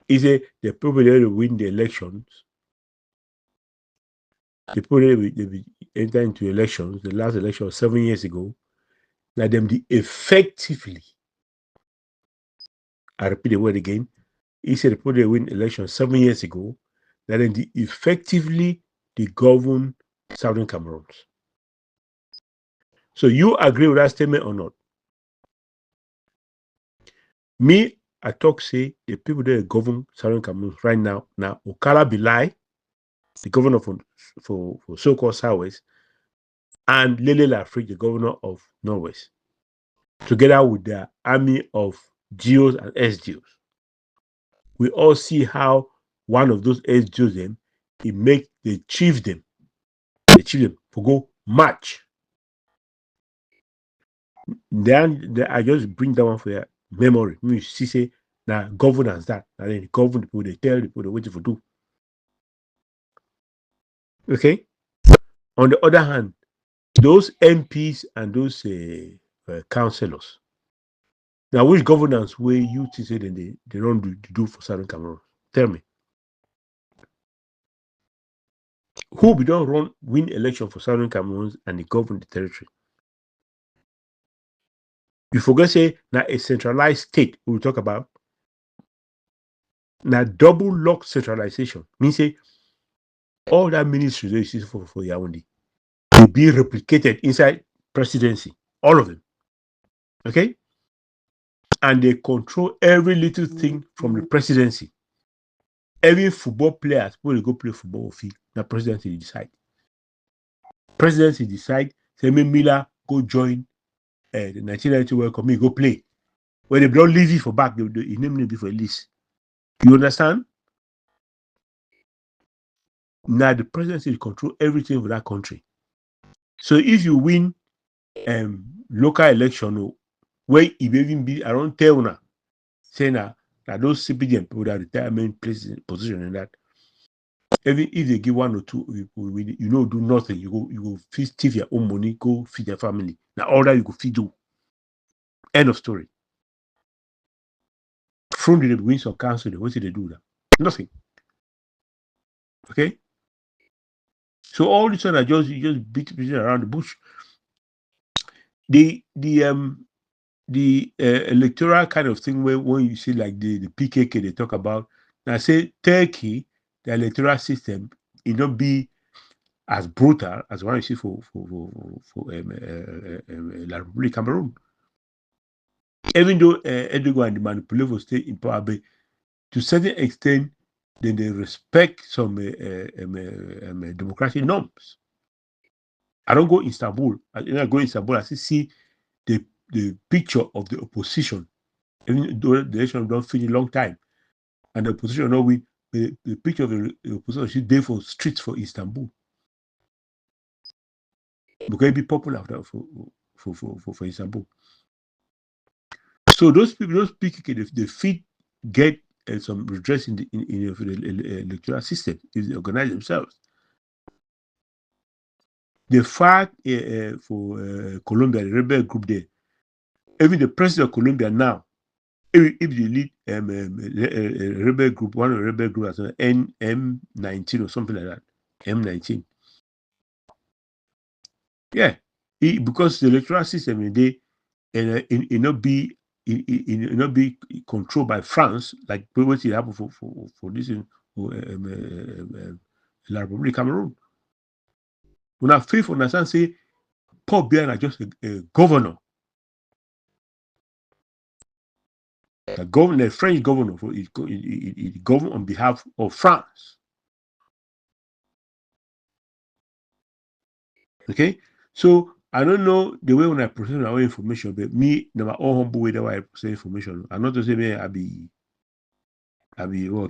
is the people that will win the elections. The people that will enter into elections. The last election was 7 years ago. Let them effectively. I repeat the word again. He said the people that win elections 7 years ago. Let them effectively they govern Southern Cameroon. So you agree with that statement or not? Me, I talk say the people that govern Southern Cameroon right now, Okala Bilai, the governor for so-called Southwest, and Lele Lafrique, the governor of Northwest, together with their army of GOs and SGOs. We all see how one of those SGOs them, he make the chief them to go march. Then I just bring that one for your memory. You see, say now governance that, and then govern the people, they tell the people what to do. Okay. On the other hand, those MPs and those councillors, now which governance way you to say that they don't do for Southern Cameroon? Tell me. Who we don't win election for Southern Cameroon and they govern the territory? You forget say now a centralized state we will talk about. Now, double lock centralization means say all that ministry that you see for Yaoundé will be replicated inside presidency, all of them. Okay? And they control every little thing from the presidency. Every football players when they go play football will fee, the presidency decide. Presidency decide, say Miller go join the 1990 World Cup, me go play. When they don't leave you for back, they name will be for a list. You understand? Now the presidency control everything for that country. So if you win local election, where it even be around Teuna, saying that those CPDM people that retirement position in that, even if they give one or two people, do nothing, you go feed your own money, go feed your family. Now all that you go feed do. End of story. From the wins of council, what did they do that? Nothing. Okay. So all this one are just beating around the bush. The electoral kind of thing where when you see like the PKK they talk about, now say Turkey, the electoral system, it not be as brutal as what you see for La Republic Cameroon. Even though Erdogan and the manipulator stay in power, but to a certain extent, then they respect some democratic norms. I don't go Istanbul. I go Istanbul, I see the picture of the opposition. Even though the election don't finish a long time, and the opposition not win, the picture of the opposition is there for streets for Istanbul. Because it be popular for Istanbul. So those people, those PKK, they fit get some redress in the electoral system if they organize themselves. The fight for Colombia, the rebel group there, even the president of Colombia now, if you lead a rebel group, one of the rebel group as an M19 or something like that, M19. Yeah, because the electoral system in there, it not be controlled by France, like what it happened for this in La Republic Cameroon. When I faith understand, say Paul Biya is just a governor. The French governor, it govern on behalf of France. Okay, so I don't know the way when I present our information, but me, my own humble way that I present information. I'm not to say me I be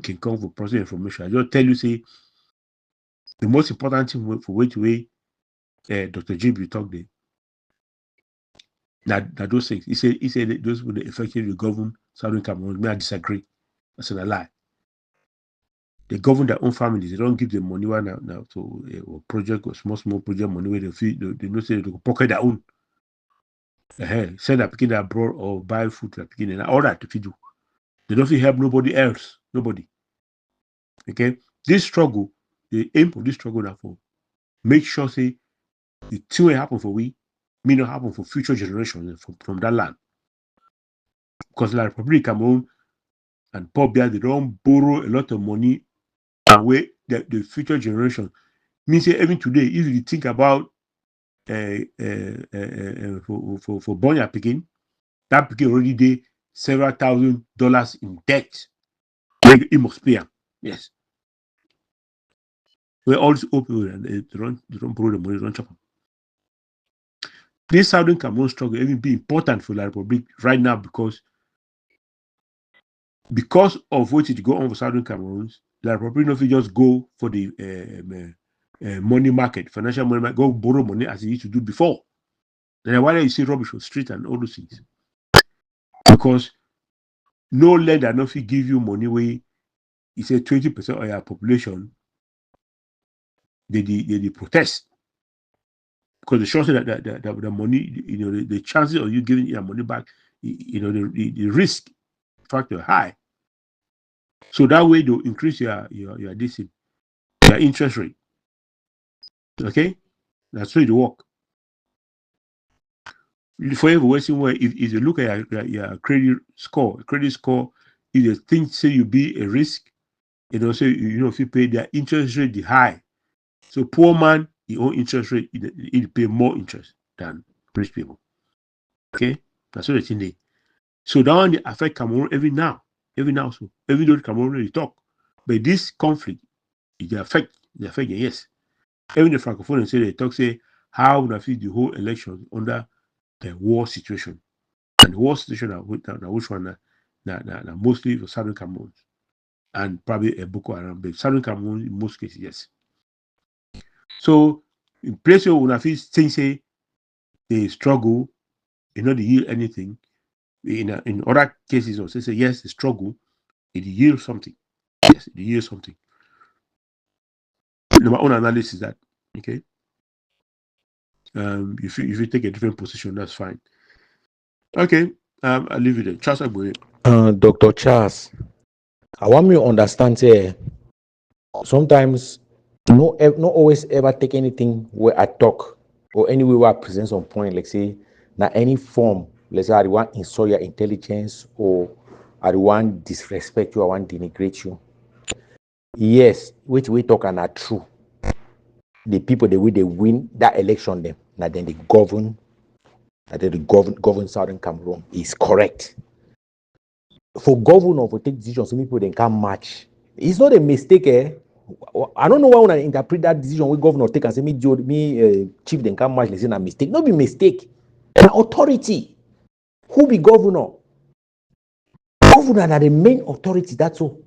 King Kong for present information. I just tell you, say the most important thing for which way Dr. JB talk there. That those things. He said those would effectively govern Southern Cameroon. May I disagree? That's a lie. They govern their own families. They don't give them money now to a project or small project money where they feel they know say they go pocket their own. Send a picking abroad or buy food to a picking and all that if you do. They don't feel help nobody else. Nobody. Okay? This struggle, the aim of this struggle now for make sure say the thing will happen for we, may not happen for future generations from that land. Because La Republic Cameroon and Paul Biya, they don't borrow a lot of money away the future generation. Means even today, if you think about for Bonya Pekin, that Pekin already did several $1,000s in debt. It must pay. Yes. We're also open and they don't borrow the money, they don't chop them. This Southern Cameroon struggle even be important for La Republic right now because of what it go on for Southern Cameroon, La Republic not just go for the money market, financial money market, go borrow money as it used to do before. Then why do you see rubbish on street and all those things? Because no lender not give you money where you say 20% of your population they protest. Because the chances that the money, the chances of you giving your money back, the risk factor high. So that way they'll increase your interest rate. Okay? That's why it work. For every Western way, if you look at your credit score if they think say you be a risk, say if you pay their interest rate the high. So poor man, his own interest rate, he pay more interest than rich people. Okay, that's what the thing is. So that one they affect Cameroon every now. So every day Cameroon they talk, but this conflict, it affect yes. Even the francophone say they talk say how we feel the whole election under a war situation, and the war situation which one mostly for Southern Cameroon and probably a Boko Haram, but Southern Cameroon in most cases yes. So in place where we feel things say they struggle, they yield anything. In other cases, also say yes, they struggle, it yields something. Yes, it yields something. My own analysis is that okay. If you take a different position, that's fine. Okay, I'll leave it there. Charles Agboye. Dr. Charles, I want me to understand here. Sometimes, not always ever take anything where I talk or anywhere where I present some point, like say, now any form, let's say I want insult your intelligence or I want disrespect you, I want denigrate you. Yes, which we talk are not true. The people, the way they win that election, them now then they govern, govern Southern Cameroon is correct. For governor to take decisions, some people they can't match. It's not a mistake, eh? I don't know why when I interpret that decision we governor take and say chief then can't match. They say a mistake. Not be mistake. An authority. Who be governor? Governor are the main authority. That's all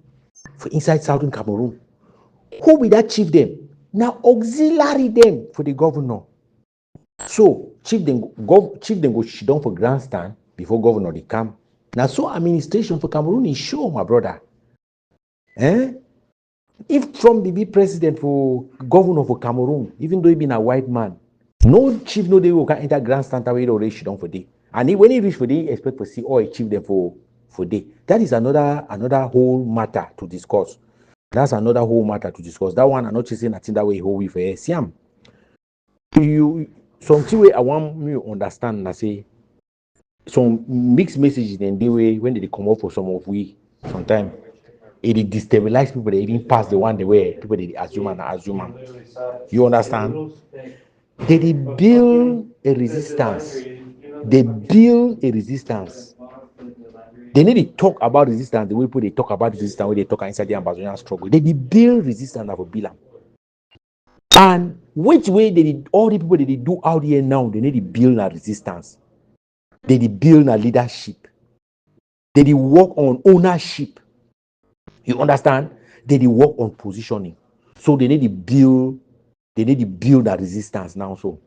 for inside Southern Cameroon. Who be that chief them? Now auxiliary them for the governor. So chief then go sit down for grandstand before governor they come. Now so administration for Cameroon is sure, my brother. If Trump be president for governor for Cameroon, even though he been a white man, no chief no they will can enter grandstand away already sit down for day. And when he reach for day, expect to see all a chief them for day. That is another whole matter to discuss. That's another whole matter to discuss. That one I'm not saying nothing that way whole we for Siam. You something way I want me to understand and I say some mixed messages in the way when they come up for some of we sometimes it destabilize people. They even pass the one the way people they assume. You understand? They build a resistance. They build a resistance. They need to talk about resistance the way people they talk about resistance when they talk inside the Ambazonia struggle. They build resistance for Bilam. And which way they did all the people that they do out here now, they need to build a resistance. They did build a leadership. They did work on ownership. You understand? They did work on positioning. So they need to build a resistance now. So,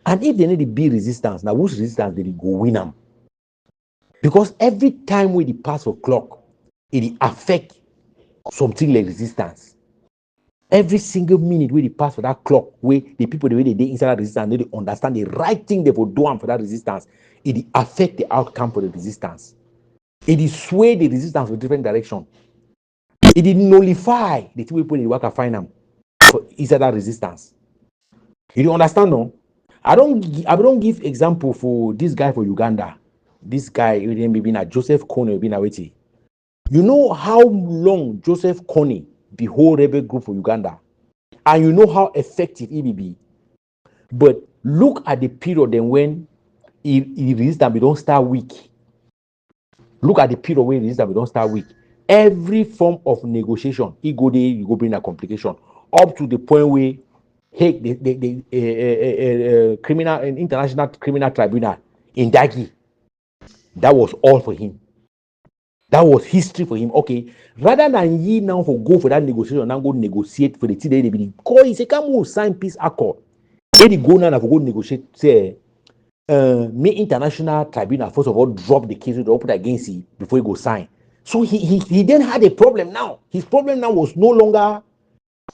and if they need to build resistance, now which resistance they go win them? Because every time we pass a clock, it affect something like resistance. Every single minute we pass for that clock, where the people the way they inside that resistance, they understand the right thing they will do for that resistance. It affect the outcome for the resistance. It is sway the resistance in different direction. It did nullify the two people in work and find them inside that resistance. You understand, no? I don't give example for this guy for Uganda. This guy, maybe not Joseph Kony, be waiting. You know how long Joseph Kony the whole rebel group for Uganda, and you know how effective he be. But look at the period then when he resistance, we don't start weak. Look at the period when resistance, we don't start weak. Every form of negotiation, he go there, you go bring a complication up to the point where the criminal and international criminal tribunal in Dagi. That was all for him. That was history for him. Okay, rather than he now go for that negotiation, now go negotiate for the thing they be. Because he say, "Come sign peace accord." They go now for go negotiate. Say, me international tribunal first of all drop the case they put against him before he go sign. So he then had a problem now. His problem now was no longer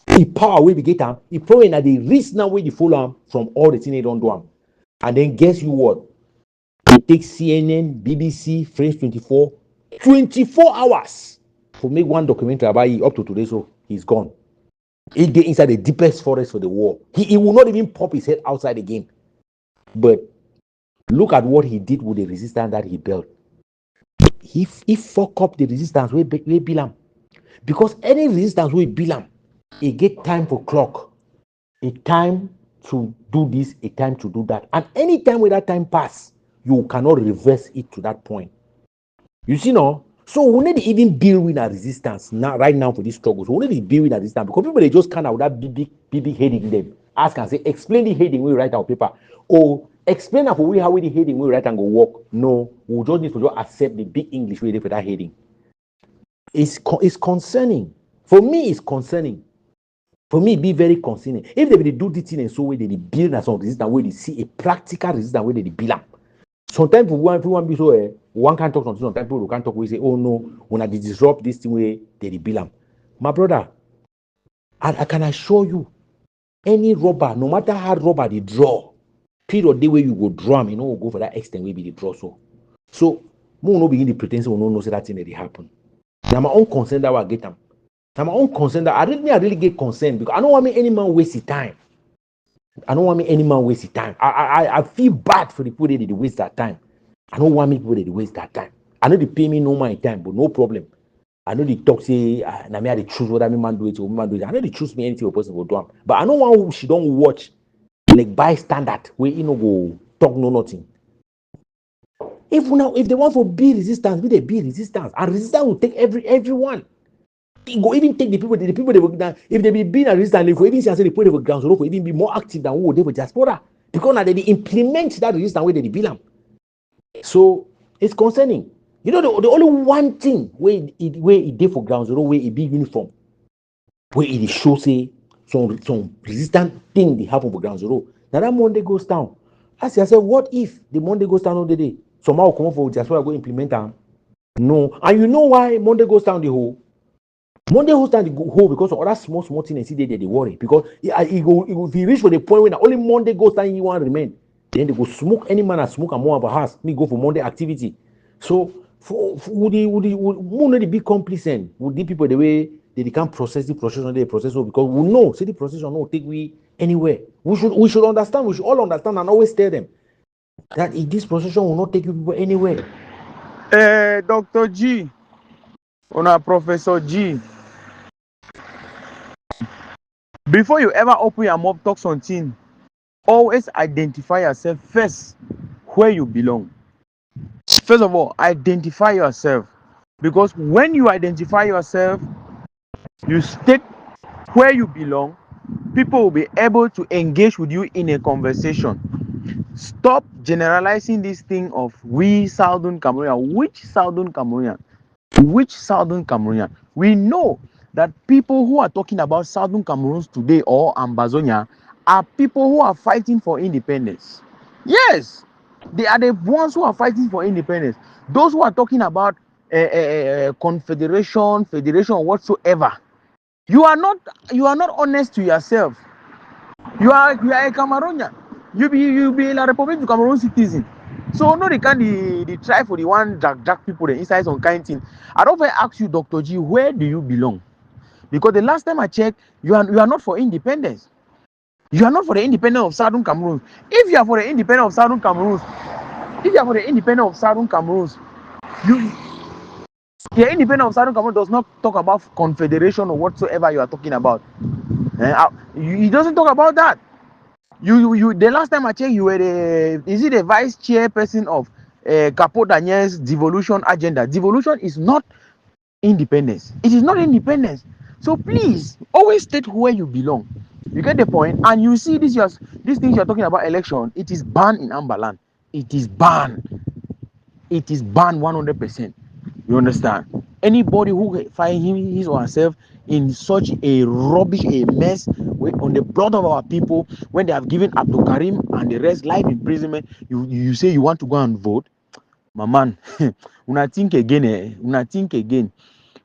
the power we get him. He probably at the risk now we follow him from all the things they don't do him. And then guess you what? It takes CNN, BBC, French 24 hours to make one documentary about it up to today. So he's gone. He get inside the deepest forest for the war. He will not even pop his head outside the game. But look at what he did with the resistance that he built. he fuck up the resistance we bill, because any resistance we bill, it get time for clock, a time to do this, a time to do that, and any time where that time pass, you cannot reverse it to that point. You see, no. So we need to even build with a resistance now, right now, for these struggles. We need to build with a resistance, because people, they just kind of with that big heading them. Ask and say, explain the heading we write our paper, or explain for we how we the heading we write and go work. No, we just need to just accept the big English we for that heading. It's concerning. For me, it's concerning. For me, be very concerning. If they do this thing in so way, they build as some resistance where they see a practical resistance where they build up. Sometimes everyone be so one can't talk something. Sometimes people can't talk. We say, oh no, when I disrupt this thing where they bill. My brother, I can assure you, any robber, no matter how robber they draw, period day where you go draw them, you know, go for that extent where be the draw. So more no begin the pretense we no know say that thing that they happen. Now my own concern that I get them. Now my own concern that I really get concerned, because I don't want me any man waste his time. I don't want me any man waste his time. I feel bad for the people that they waste that time. I don't want me people that they waste that time. I know they pay me no my time, but no problem. I know they talk say, na me I they choose whether me man do it or man do it. I know they choose me anything a person will do them. But I know one who she don't watch like bystander where you know go talk no nothing. If they want for be resistance, be resistance, and resistance will take everyone. It go even take the people they will now, if they be being a resistance, they will even say the people ground zero will even be more active than who they for diaspora, because now they implement that resistance where they bill. So it's concerning. You know, the only one thing where it did for ground zero, where it be uniform, where it show say some resistant thing they happen for ground zero. Now that Monday goes down. Ask yourself, what if the Monday goes down on the day? Somehow come for diaspora go implement them. No, and you know why Monday goes down the whole. Monday goes down the whole because of other small things and see they worry, because if you reach for the point where only Monday goes down, you want to remain. Then they go smoke any man that smoke and more of a house. Me go for Monday activity. So would the be complacent? Would the people the way they can't process the procession they process, because we know see the procession no take we anywhere. We should understand. We should all understand and always tell them that if this procession will not take you people anywhere. Dr. G, or Professor G, before you ever open your mouth talk something, always identify yourself first where you belong. First of all, identify yourself, because when you identify yourself, you state where you belong, people will be able to engage with you in a conversation. Stop generalizing this thing of we Southern Cameroonian. Which Southern Cameroonian? Which Southern Cameroonian? We know that people who are talking about Southern Cameroons today or Ambazonia are people who are fighting for independence. Yes, they are the ones who are fighting for independence. Those who are talking about confederation, federation, whatsoever, you are not honest to yourself. You are a Cameroonian. You be a Republic of Cameroon citizen. So no, they can't the try for the one jack people the inside some kind thing. I don't even ask you, Dr. G, where do you belong? Because the last time I checked, you are not for independence. You are not for the independence of Southern Cameroon. If you are for the independence of Southern Cameroon, the independence of Southern Cameroon does not talk about confederation or whatsoever you are talking about. It doesn't talk about that. You the last time I checked, you were the vice chairperson of Capo Daniel's devolution agenda. Devolution is not independence. It is not independence. So please always state where you belong. You get the point? And you see these things you're talking about election, it is banned in Ambaland. It is banned. It is banned 100%. You understand? Anybody who find his or herself in such a rubbish, a mess on the blood of our people, when they have given Abdul Karim and the rest life imprisonment, you say you want to go and vote? My man, when I think again,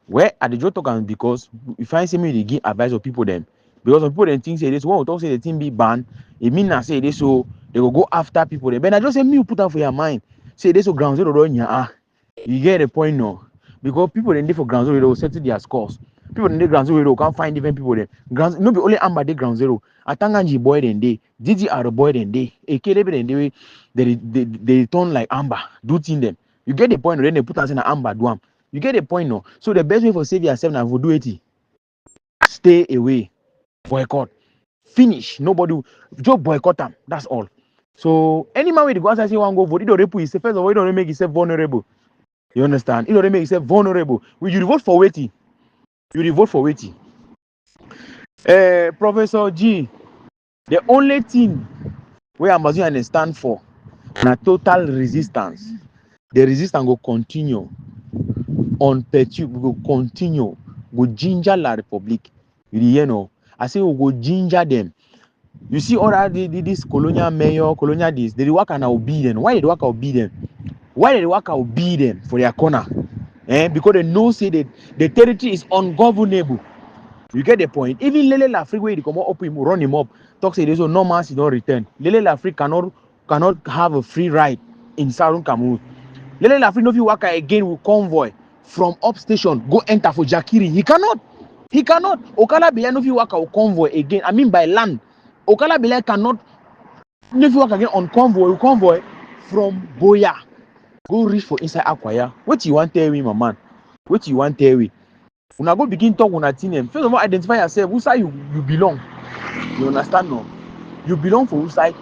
where are the joke talking? Because if I say me they give advice of people them, because some people then think say this, when we talk say the thing be banned, it mean I say this, so they will go after people them. But I just say me you put that for your mind. Say this, so ground zero run ya. You get the point now. Because people then for ground zero, they will settle their scores. People in the ground zero, they can't find different people there. Ground no be only Amba the ground zero. Atanganji boy then day, DGR boy then day, AKB then day, they turn like Amba, do thing them. You get the point, then they put us in an amber duam. You get the point, no? So the best way for save yourself now for do it. Stay away. Boycott. Finish. Nobody just boycott them. That's all. So any man with the go outside say one go vote, it don't put himself first of all, it don't make himself vulnerable. You understand? It don't make himself vulnerable. When you vote for waiting, you vote for waiting. Professor G, the only thing where Ambazonia stand for na total resistance. The resistance will continue unperturbed, we go continue, go ginger La Republic. You know, I say we go ginger them. You see all that this colonial mayor, colonial this, they work and obey them. Why they work obey them? Why they work obey them for their corner? Because they know say that the territory is ungovernable. You get the point. Even Lele Lafrique where they come up him, run him up, talk say there's no man is not return. Lele Lafrique cannot have a free ride in Southern Cameroon. Lele Lafrique no fit work again with convoy from up station go enter for Jakiri. He cannot. Okala Bele no fit work with convoy again. I mean by land. Okala Bele cannot no fit work again on convoy from Boya. Go reach for inside Akwaya. What you want tell me, my man? What you want tell me? When I go begin talk on a team, first of all, identify yourself. Whose side you belong? You understand no? You belong for whose side?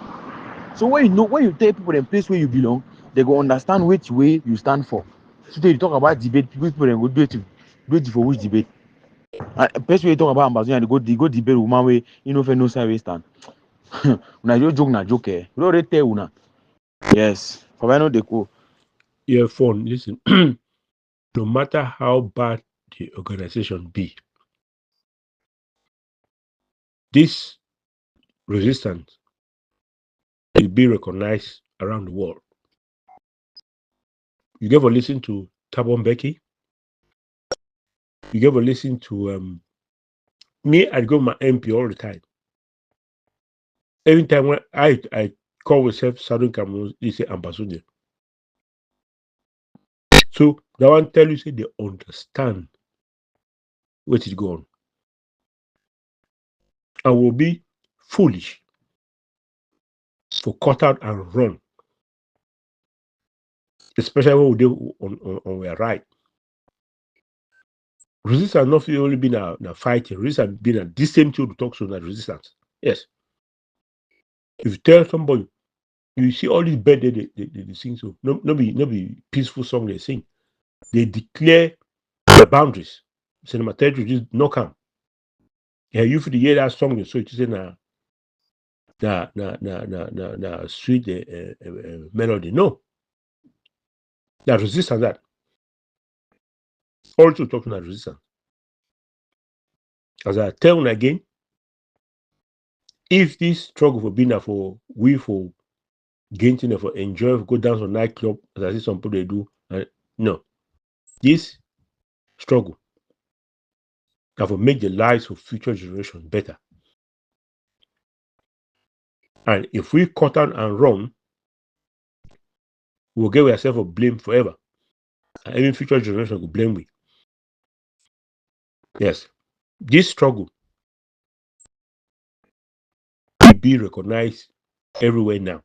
So when you tell people the place where you belong, they go understand which way you stand for. So they talk about debate, people then go do it for which debate. And best way you talk about Ambazonia, they go debate with man way you know for no side we stand. Una just joke na joke. We don't already tell una. Yes. For I know they go. Yeah, phone. Listen, no matter how bad the organization be, this resistance will be recognized around the world. You ever listen to Thabo Mbeki? You ever listen to me? I go my MP all the time. Every time when I call myself Southern Cameroon, they say Ambazonia. So that one tell you say they understand what is going on. And will be foolish for cut out and run. Especially when we do on our right. Resistance not only been a fighting, resistance been a the same thing to talk to that resistance. Yes. If you tell somebody, you see all these bad they sing so no be peaceful song they sing. They declare the boundaries. Cinema territory just no come. Yeah, you feel hear that song so it's in a sweet melody. No. That resistance that. Also talking about resistance. As I tell you again, if this struggle for being for gaining for enjoy, go dance on nightclub, as I see some people they do, no. This struggle that will make the lives of future generations better. And if we cut down and run, we'll get ourselves a blame forever. And even future generations will blame we. Yes. This struggle will be recognized everywhere now.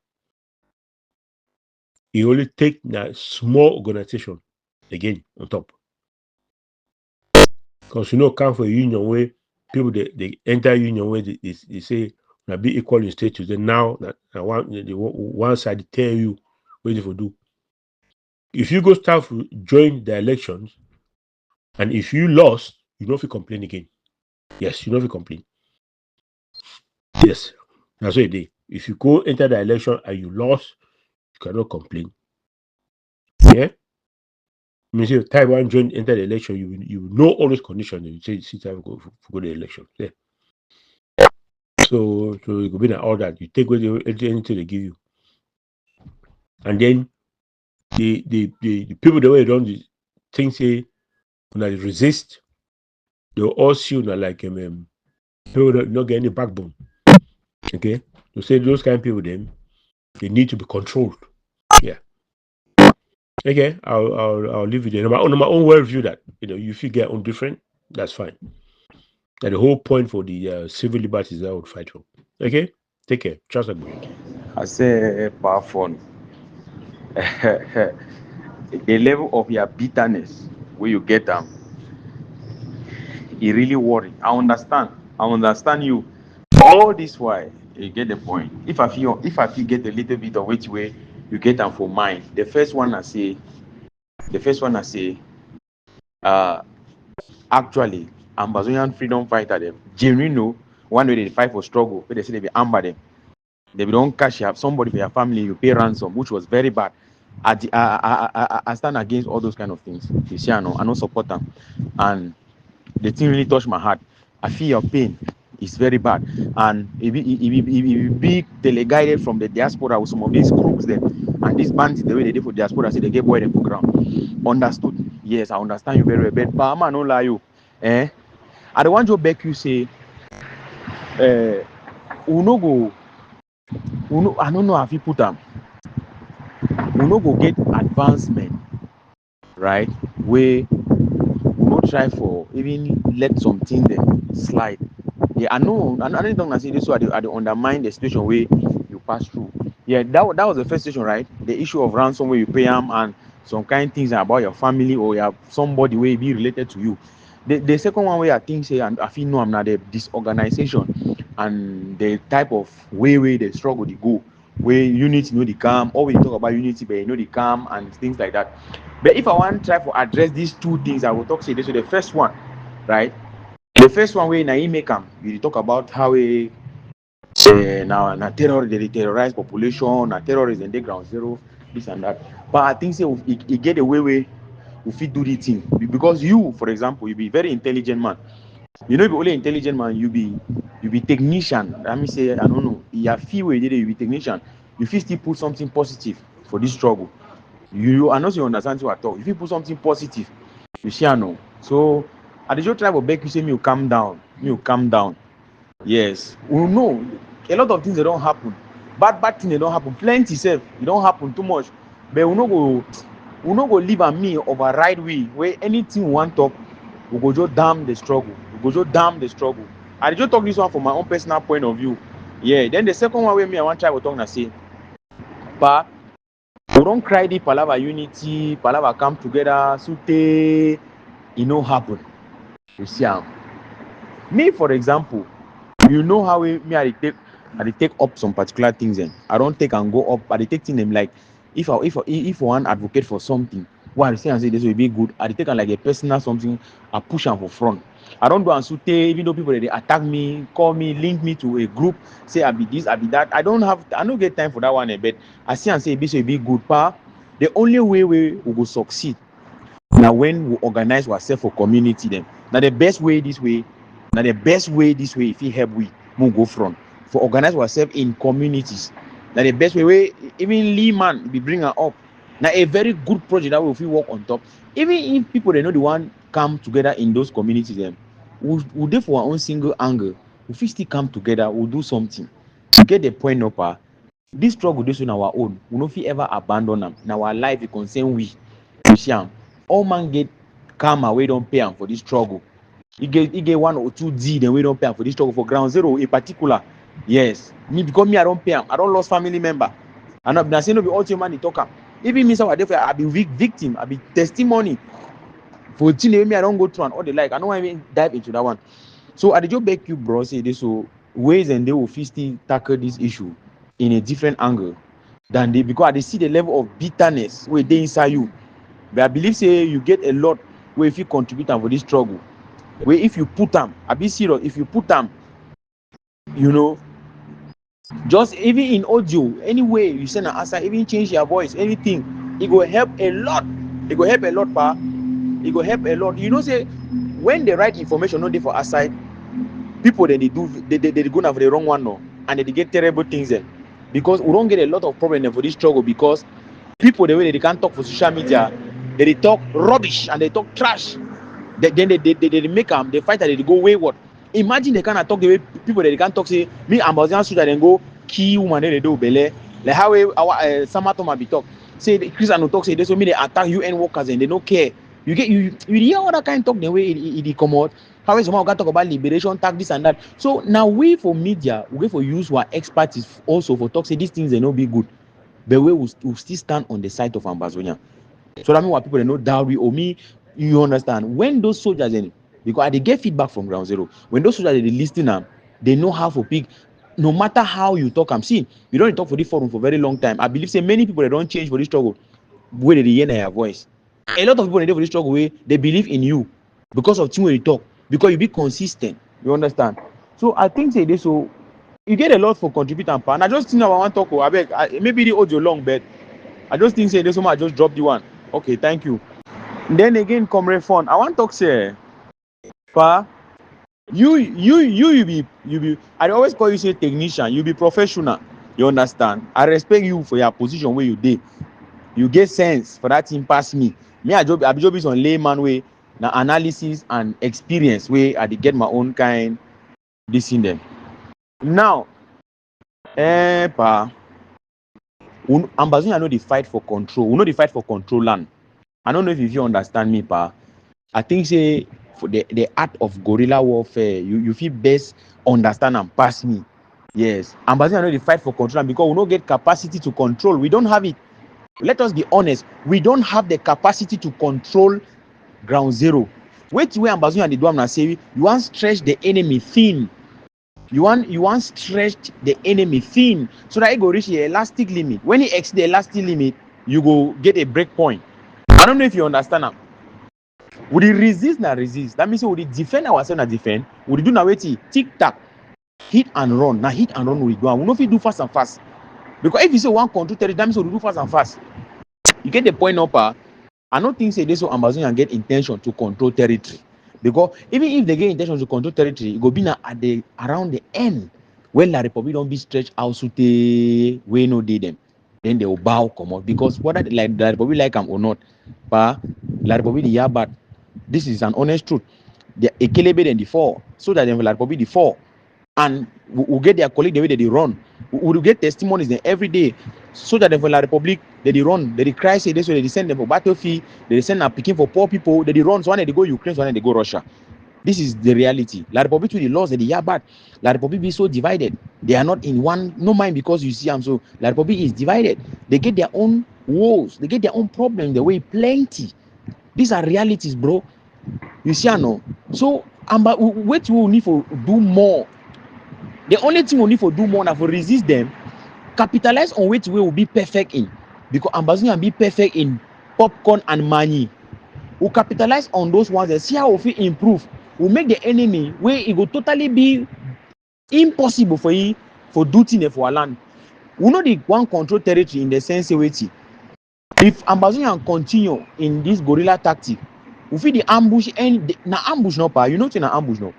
It only take a small organization again on top. Because come for a union where people they enter union where they say na be equal in status. Then now that one side tell you what you for do. If you go start to join the elections, and if you lost, you don't feel complain again. Yes, you don't feel complain. Yes, that's what it is. If you go enter the election and you lost, you cannot complain. Yeah. Means if type one join enter the election, you know all those conditions. You say sit time go to the election. Yeah. So it could be all that you take anything they give you, and then the people the way they don't think say when I resist, they'll all see you like people that not get any backbone. Okay, to say those kind of people then they need to be controlled. Yeah. Okay, I'll leave it there. On my own worldview that you feel get on different, that's fine. And the whole point for the civil liberties I would fight for. Okay, take care. Trust me. I say powerful. the level of your bitterness where you get it really worry. I understand you. All this why you get the point. If I feel get a little bit of which way you get them for mine. The first one I say, uh actually Ambazonian freedom fighter them genuine one way they fight for struggle, where they say they be amber them. They don't cash up somebody for your family, you pay ransom, which was very bad. I stand against all those kind of things. You see, I know support them. And the thing really touched my heart. I feel your pain. It's very bad. And if you be delegated from the diaspora with some of these crooks there, and these bandits, the way they did for diaspora, say they get boy them for ground. Understood? Yes, I understand you very well. But I'm not lie you. I don't want you back you say, we no go, I don't know how you put them. We no go get advancement, right? We no try for even let something them slide. Yeah, I know. And I don't say this, so I dey undermine the situation where you pass through. Yeah, that was the first situation, right? The issue of ransom where you pay them and some kind of things about your family or your somebody where be related to you. The second one where I think say, and I feel no, I'm not the disorganization and the type of way they struggle they go, where unity know the calm, always talk about unity, but you know the calm and things like that. But if I want to try to address these two things, I will talk say this. So the first one, right? The first one where na make we talk about how now terror they terrorize population, na terrorists in the ground zero, this and that. But I think say it get a way we fit do the thing because you, for example, you be very intelligent man. You know, if you only intelligent man, you be technician. Let me say, I don't know. You have few way you be technician. You fit still put something positive for this struggle. I know you understand what I talk. If you put something positive, you see I know. So I just try to beg you say me you calm down. Me you calm down. Yes. We know a lot of things they don't happen. Bad things they don't happen. Plenty self, it don't happen too much. But we no go leave and me override we where anything we want talk, we go just damn the struggle. We go just damn the struggle. I just talk this one from my own personal point of view. Yeah. Then the second one where me I want try to talk and say, pa, we don't cry the palava unity, palava come together, sute, it no happen. You see, me for example, you know how I dey take up some particular things. I don't take and go up, but I take things them like if I want advocate for something, why I say and say this will be good, I dey take like a personal something, I push them for front. I don't do and sute, even though people they attack me, call me, link me to a group, say I be this, I be that. I don't get time for that one, but I see and say this will be good, pa. The only way we will succeed now when we organize ourselves for community them. Now the best way this way, if you help we go front for organize ourselves in communities. Now the best way even Lee man be bring her up. Now a very good project that we fit work on top. Even if people they know the one come together in those communities them, we'll do for our own single angle. We fit still come together, we'll do something. To get the point up, this struggle this on our own, we no fit ever abandon them. In our life, it concern we. You see all man get karma we don't pay them for this struggle. He get 1 or 2 D then we don't pay them for this struggle for ground zero in particular. Yes, me because me I don't pay them. I don't lost family member. And I'm saying no be all man they talk am. Even me so I be victim, I be testimony for thing me I don't go through and all the like. I don't want to even dive into that one. So I just beg you, bro, say this so ways and they will still tackle this issue in a different angle than they because they see the level of bitterness where they inside you. But I believe say you get a lot where if you contribute for this struggle. Where if you put them, I be serious, if you put them, you know, just even in audio, anyway, you send an answer, even change your voice, anything, it will help a lot. It will help a lot, pa. It will help a lot. You know, say when the right information not there for our side, people then they go now for the wrong one no, and they get terrible things then. Because we don't get a lot of problem for this struggle because people the way they can't talk for social media, they talk rubbish and they talk trash. Then they make them they fight and they go wayward. Imagine they kind of talk the way people that they can't talk say me Ambazonia soldier then go kill woman then they do belle like how our Samatoma be talk say the Christian will talk say this way me they attack UN workers and they don't care. You hear all that kind of talk the way it come out. How someone can talk about liberation, talk this and that. So now we for media, we for use our expertise also for talk say these things they not be good. But we will still stand on the side of Ambazonia. So that means what people they know dowry or me, you understand? When those soldiers then, because they get feedback from ground zero, when those soldiers they listen them, they know how to pick. No matter how you talk, I'm seeing you don't talk for this forum for a very long time. I believe say many people they don't change for this struggle. Where they hear their voice. A lot of people in for this struggle way they believe in you because of things when you talk, because you be consistent. You understand? So I think say this so you get a lot for contributing, and I just think I want to talk. I beg, maybe the audio long, but I just think say this one I just drop the one. Okay, thank you. Then again, Comrade Fun, I want to talk say, pa, you be. I always call you say technician. You be professional. You understand? I respect you for your position where you did. You get sense for that thing pass me. Me, I be just on layman way, na analysis and experience way. I dey get my own kind. This in them. Now, pa, Ambazonia know the fight for control. We know the fight for control land. I don't know if you understand me, pa. I think say for the art of guerrilla warfare, you feel best understand and pass me. Yes. Ambazonia know the fight for control land because we don't get capacity to control. We don't have it. Let us be honest. We don't have the capacity to control ground zero. Wait till Ambazonia the do am say you want stretch the enemy thin. You want stretch the enemy thin so that it go reach the elastic limit. When it exceeds the elastic limit, you go get a break point. I don't know if you understand now. Would it resist na resist? That means would it defend ourselves na defend? Would it do na wait tick tack, hit and run? Now hit and run we do. We no fit do fast and fast. Because if you say one control territory, that means we do fast and fast. You get the point up. I don't think say this so Amazonian get intention to control territory. Because even if they get intention to control territory, it go be at the around the end when La Republic don't be stretched out so they we no dey them. Then they will bow come out. Because whether like La Republic like them or not, but La Republic the Yabat, this is an honest truth. They ekelebe them the four, so that then La Republic the four. And we'll get their colleague the way they run. We'll get testimonies then every day. So that for La Republic, they run, they cry, say this way, they send them for battlefield, they send a picking for poor people, they run, so one they go Ukraine, so one they go Russia. This is the reality. La Republic with the laws that they are bad. La Republic be so divided. They are not in one, no mind because you see them. So La Republic is divided. They get their own woes, they get their own problems, the way plenty. These are realities, bro. You see, I know. So what we will need to do more. The only thing we need to do more now for resist them, capitalize on which we will be perfect in. Because Ambazonia be perfect in popcorn and money. We'll capitalize on those ones and see how we improve. We'll make the enemy where it will totally be impossible for you for doing for our land. We know the one control territory in the sense of it. If Ambazonia continue in this guerrilla tactic, we feel the ambush and na ambush no pa. You know to na ambush no.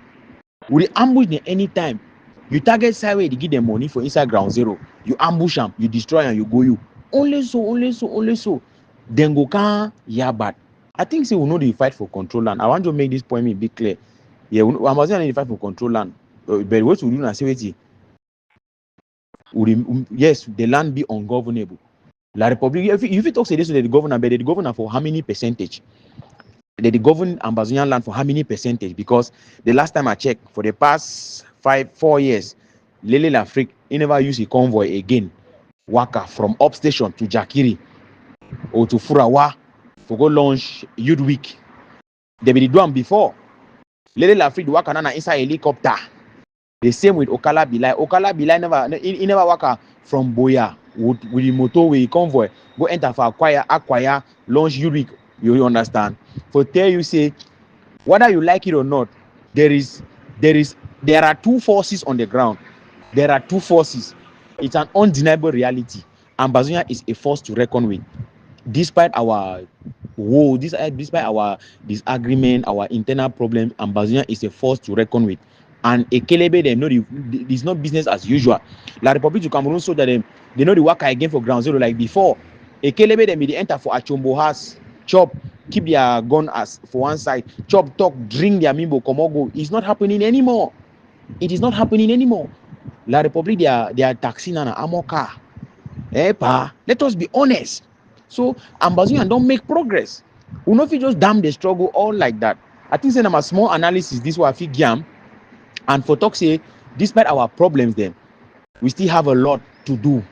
We ambush them anytime. You target sideway, they give them money for inside ground zero. You ambush them, you destroy and you go you. Only so. Then go can yeah bad. I think say we know the fight for control land. I want to make this point be clear. Yeah, Amazon the fight for control land. But what we do now say wait. Yes, the land be ungovernable. La Republic, if you talk say this to the governor, but the governor for how many percentage? They govern Ambazonian land for how many percentage? Because the last time I checked, for the past 4 years, Lele Lafrique, he never used a convoy again. Waka from upstation to Jakiri or to Furawa to go launch Youth Week. They be doing before. Lele Lafrique waka na inside helicopter. The same with Okala Bilai. Okala Bilai never waka from Boya with the motorway convoy. Go enter for acquire, launch Youth Week. You understand? For tell you say, whether you like it or not, there are two forces on the ground. There are two forces. It's an undeniable reality. Ambazonia is a force to reckon with. Despite our war, despite our disagreement, our internal problems, Ambazonia is a force to reckon with. And Ekelebe, they know it's not business as usual. La Republic of Cameroon so that they know the work again for ground zero like before. Ekelebe, they may enter for Achombo house, chop, keep their gun as for one side, chop, talk, drink their mimbo, komogo. It's not happening anymore. It is not happening anymore. La Republic, they are taxing an amoka. Let us be honest. So Ambazonia don't make progress. We not just damn the struggle all like that. I think say a small analysis this was gam, and for talk say despite our problems then we still have a lot to do.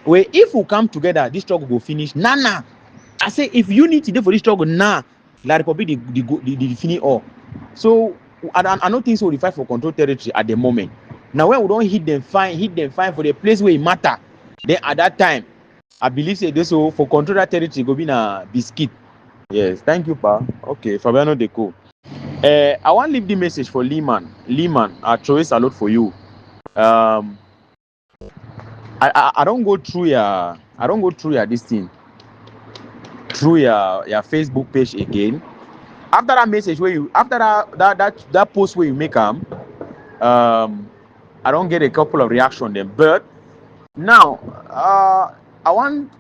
Where if we come together, this struggle will finish. Nana, I say if unity dey for this struggle now, La Republic dey finish all. So I don't think so we fight for control territory at the moment. Now when we don't hit them fine for the place where it matter, then at that time, I believe say this so for control that territory go be na biscuit. Yes, thank you, Pa. Okay, Fabiano Deco. I want to leave the message for Lehman. Lehman, I throw a salute for you. I don't go through your this thing through your Facebook page again. After that message where you after that post where you make I don't get a couple of reaction then. But now I want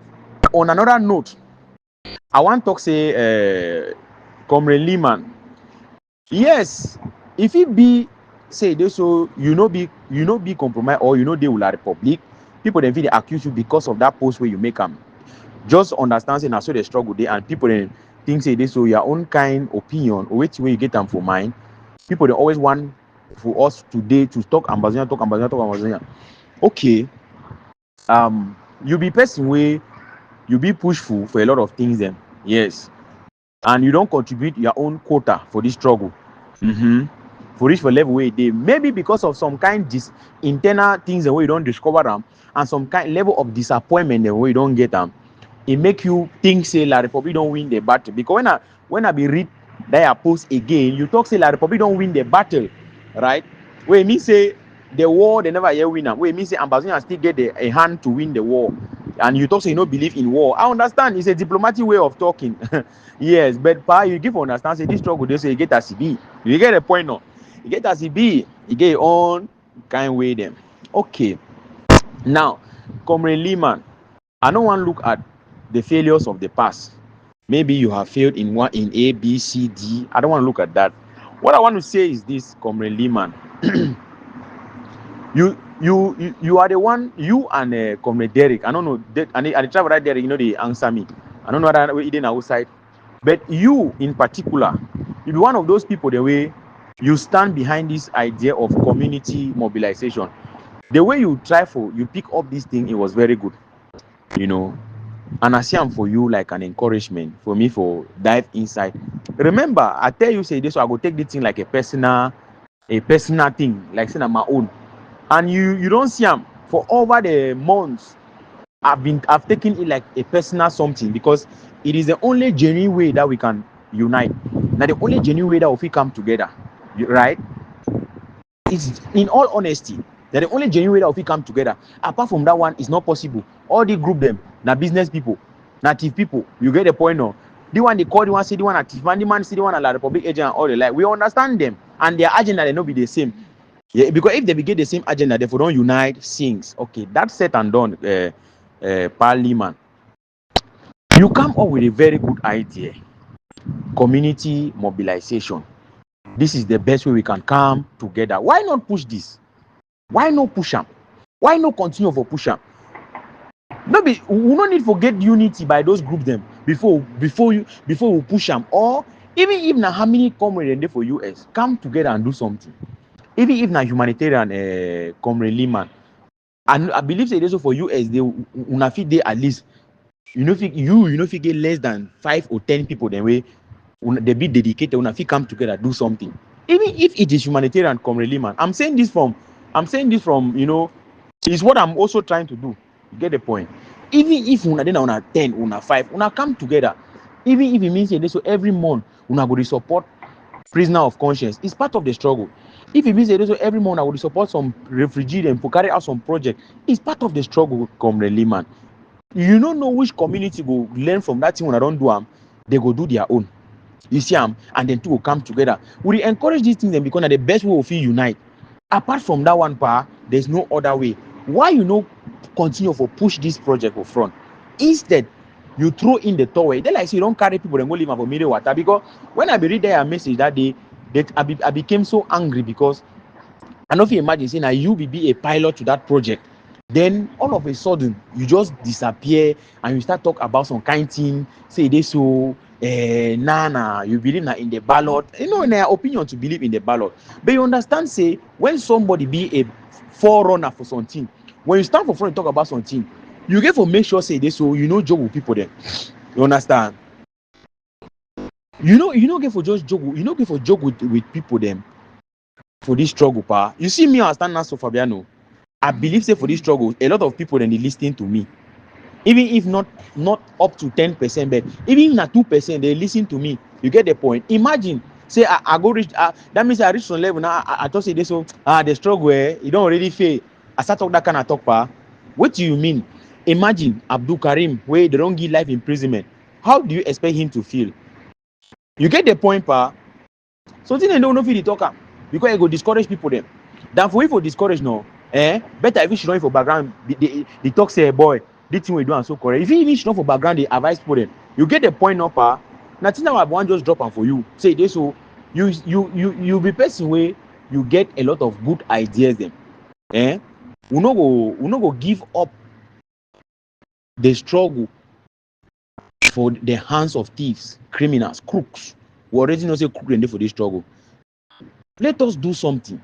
on another note, I want to talk say Comrade Lehman. Yes, if it be say this so you know be compromise or you know they will La Republic, people then feel they accuse you because of that post where you make them. Just understand say na so they struggle there and people then think say this so your own kind opinion or which way you get them for mine. People they always want for us today to talk Ambazonia. Okay. You be person way you be pushful for a lot of things then. Yes. And you don't contribute your own quota for this struggle. For reach for level where they maybe because of some kind internal things the way you don't discover them and some kind level of disappointment the way you don't get them, it make you think say La Republic don't win the battle. Because when I be read that post again, you talk say La Republic don't win the battle, right? Where it means say the war they never hear winner. Where it means say Ambazonia still get a hand to win the war. And you talk say you don't believe in war. I understand it's a diplomatic way of talking. Yes, but Pa, you give understand say this struggle they say you get a CB. You get a point now. You get a CB, you get your own kind way them. Okay. Now, Comrade Lehman, I don't want to look at the failures of the past. Maybe you have failed in A, B, C, D. I don't want to look at that. What I want to say is this, Comrade Lehman. You are the one, you and Comrade Derek. I don't know. I try right there, you know, they answer me. I don't know whether we're eating outside. But you in particular, you be one of those people the way you stand behind this idea of community mobilization. The way you pick up this thing, it was very good. You know, and I see them for you like an encouragement for me for dive inside. Remember, I tell you say this, so I go take this thing like a personal thing, like saying my own. And you don't see them for over the months. I've taken it like a personal something because it is the only genuine way that we can unite. Now the only genuine way that we come together, right? It's in all honesty. They're the only genuine way that we come together. Apart from that one, it's not possible. All the group them, now business people, native people, you get the point now. The one they call the one say the one active man, the man say the one La Republic agent and all the like. We understand them and their agenda they not be the same. Yeah, because if they get the same agenda, therefore don't unite things. Okay, that's set and done, Parliament. You come up with a very good idea. Community mobilization. This is the best way we can come together. Why not push this? Why not push them? Why not continue for push them? We no need forget unity by those groups them before we push them. Or even if na how many comrades there for US, come together and do something. Even if na humanitarian comrade Lehman, and I believe say also for US they una fit dey at least you know fit get less than 5 or 10 people then way they be dedicated una fit come together do something. Even if it is humanitarian comrade Lehman, I'm saying this from you know is what I'm also trying to do. You get the point? Even if una then una 10 una 5 una come together, even if it means say so every month una go to support prisoner of conscience, it's part of the struggle. If it means that every month I would support some refugee and for carry out some project, it's part of the struggle, Comrade Lehman. You don't know which community go learn from that thing when I don't do them, they go do their own. You see them, and then two will come together. We encourage these things because the best way we feel unite. Apart from that one part, there's no other way. Why you know continue for push this project for front? Instead, you throw in the towel. They like say you don't carry people and go live for middle water. Because when I be read their message that day, I became so angry because I know if you imagine saying you be a pilot to that project, then all of a sudden you just disappear and you start talk about some kind thing, say they so nah, you believe na in the ballot. You know, in their opinion to believe in the ballot. But you understand, say when somebody be a forerunner for something, when you stand for front and talk about something, you get to make sure say they so you know job with people there. You understand? You know, get for just joke. You know, get for joke with people them for this struggle, pa. You see me, I stand now, so Fabiano. I believe say for this struggle, a lot of people then they listening to me. Even if not up to 10%, but even at 2%, they listen to me. You get the point. Imagine, say I go reach, that means I reach some level now. I just say this, so the struggle, you don't already fail. I start talk that kind of talk, pa. What do you mean? Imagine Abdul Karim, where they don't give life imprisonment. How do you expect him to feel? You get the point, pa. Something they don't know if they talk because it go discourage people them. Than for you for discourage no, better if you should know for background, they talk say boy, this thing we do and so correct. If you even should know for background, they advise for them. You get the point now, pa. Nothing now I want just drop on for you. Say this so you be person way you get a lot of good ideas them. We no go give up the struggle for the hands of thieves, criminals, crooks. We already know say crook and for this struggle. Let us do something.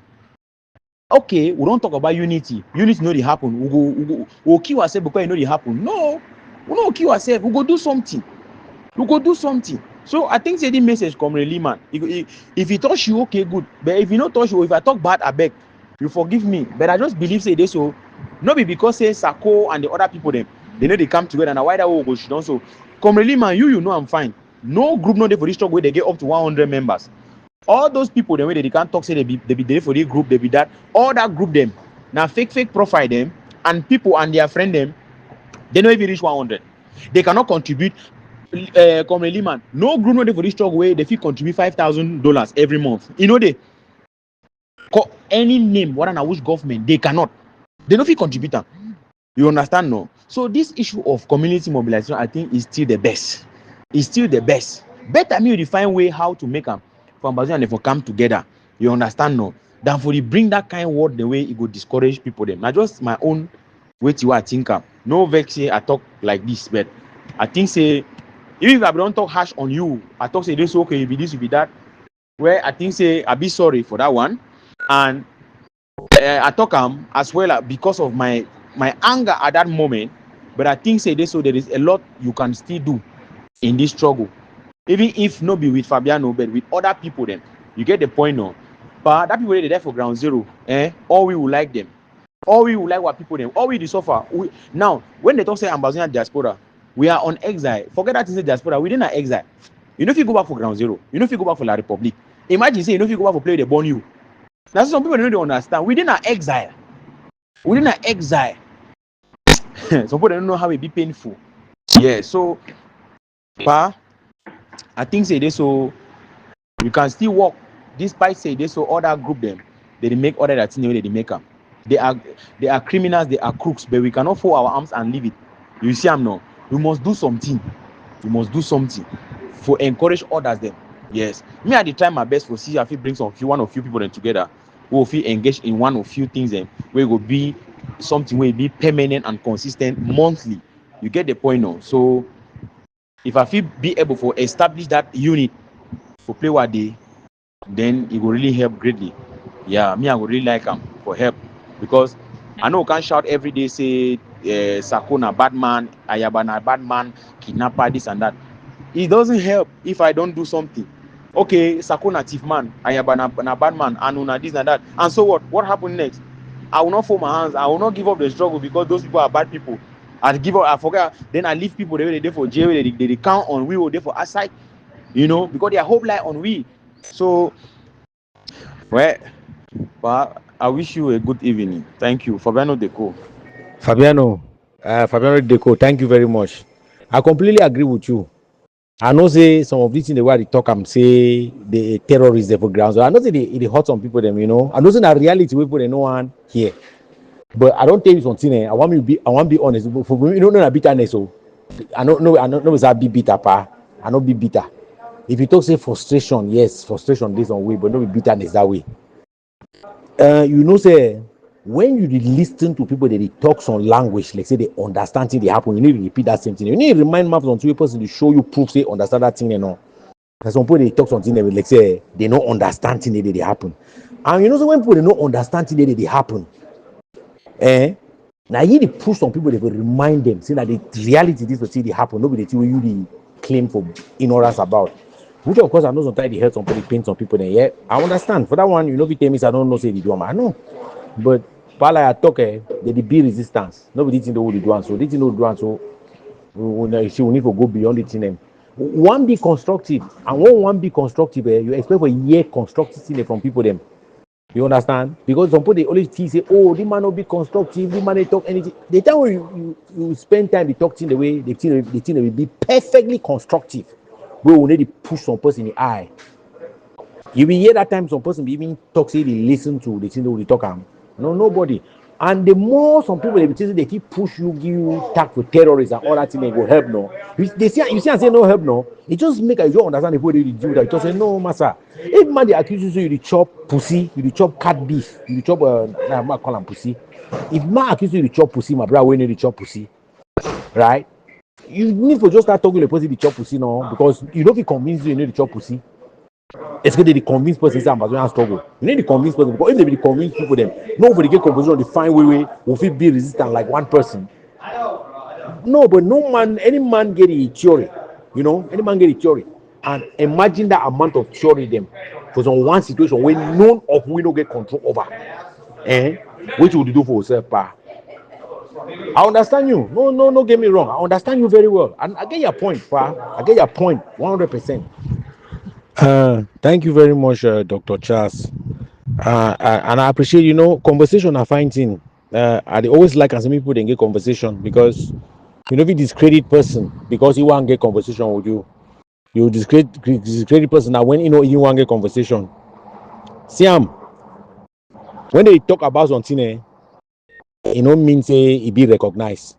Okay, we don't talk about unity. Unity no dey happen. We'll kill ourselves because it no dey happen. No, we no kill ourselves. We go do something. We go do something. So I think say the message come really man. If he touch you, okay, good. But if he not touch you, if I talk bad, I beg you forgive me. But I just believe say this so. Not be because say Sako and the other people them they know they come together and why that will go down. So come really man, you know I'm fine. No group no dey for this struggle where they get up to 100 members. All those people the way they can't talk say they be there for the group, they be that all that group them now fake profile them and people and their friend them they don't even reach 100. They cannot contribute. Come man, no group no dey for this struggle where they feel contribute $5,000 every month. You know they call any name what and which government they cannot. They don't feel contributor. You understand no? So this issue of community mobilization I think is still the best. It's still the best. Better me define way how to make them for Ambazonia and for come together. You understand no? Than for the bring that kind of word the way it go discourage people them. Now just my own way to I think no vex say I talk like this, but I think say even if I don't talk harsh on you, I talk say this okay, you be this, you be that. Where I think say I be sorry for that one, and I talk as well because of my anger at that moment. But I think say this so there is a lot you can still do in this struggle. Even if not be with Fabiano, but with other people then. You get the point now. But that people they're there for ground zero, all we will like them. All we will like what people them. All we suffer. Now, when they talk say Ambazonia diaspora, we are on exile. Forget that it's diaspora, we didn't exile. You know if you go back for ground zero, you know if you go back for La Republic. Imagine say you know if you go back for play they born you. Now some people don't understand. We didn't exile. We didn't exile. Some people don't know how it be painful. Yeah, so I think say this so you can still work despite say this so other group them they make other that thing they make them. They are criminals, they are crooks, but we cannot fold our arms and leave it. You see I'm now. We must do something. We must do something for encourage others them. Yes. Me I try my best for see if it brings one or few people them together who will feel engaged in one or few things them where it will be something where it be permanent and consistent monthly. You get the point now. So if I feel be able to establish that unit for play what day, then it will really help greatly. Yeah, me I would really like for help because I know we can't shout every day say Sakona bad man, Ayabana bad man, kidnapper, this and that. It doesn't help if I don't do something. Okay, Sakona thief man, Ayabana bad man, Anuna this and that. And so what? What happened next? I will not fold my hands. I will not give up the struggle because those people are bad people. I give up. I forget. Then I leave people they for jail. They count on we or they for aside. You know, because their hope lie on we. So, well, but I wish you a good evening. Thank you, Fabiano Deco. Fabiano Deco, thank you very much. I completely agree with you. I know say some of these in the way they talk, I'm say the terrorists for grounds. So I know say they hurt some people them, you know. I know say that reality we put no one here. But I don't tell you something. I want to be honest. For me, you don't know bitterness. So I know it's a be bitter, pa. I know be bitter. If you talk say frustration, yes, frustration this one way, but not be bitterness that way. You know say when you listen to people that they talk some language, like say they understand thing they happen, you need to repeat that same thing. You need to remind them on two person to show you proof say understand that thing you know. Because some people they talk something that like say they don't understand thing that they happen. And you know so when people they don't understand thing that they happen, now you need to push some people they will remind them say that the reality this will see they happen, nobody tell you claim for ignorance about. Which of course I know sometimes they hurt some people, pain some people. Then yeah, I understand. For that one, you know, if you tell me I don't know say they do, I know. But while I talk, they be resistance. Nobody think they will do one, so they think they will do one. So we need to go beyond the thing. One be constructive, and when one be constructive, you expect for a year constructive thing from people them. You understand? Because some people they always say, "Oh, this man not be constructive. This man they talk anything." The time when you spend time they talk thing the way the thing will be perfectly constructive. We will need to push some person in the eye. You will hear that time some person be even talk say they listen to the thing they will talk no nobody. And the more some people they keep push you, give you tag for terrorists and all that thing they go help no. You see and say no help no. It just make you don't understand the way they do that. You just say no master. If man they accuse you chop pussy, you chop cat beef, you chop I'm not call them pussy. If man accuse you chop pussy, my brother we need to chop pussy, right? You need to just start talking to the person the chop pussy now because you don't be convinced you need to chop pussy. It's good that the convince person say Ambazonia struggle. You need to convince person because if they be convince people them, nobody get convinced on the fine way will fit be resistant like one person. No, but no man, any man get a theory, you know, any man get a theory. And imagine that amount of theory them for some one situation where none of we don't get control over. What would you do for yourself, pa? I understand you. No, get me wrong. I understand you very well. And I get your point, pa. I get your point 100%. Thank you very much, Dr. Charles. And I appreciate, you know, conversation I find thing. I always like as people they get conversation because you know if you discredit person because he won't get conversation with you. You discredit person now when you know you want get conversation. See when they talk about something, it don't mean say it be recognized.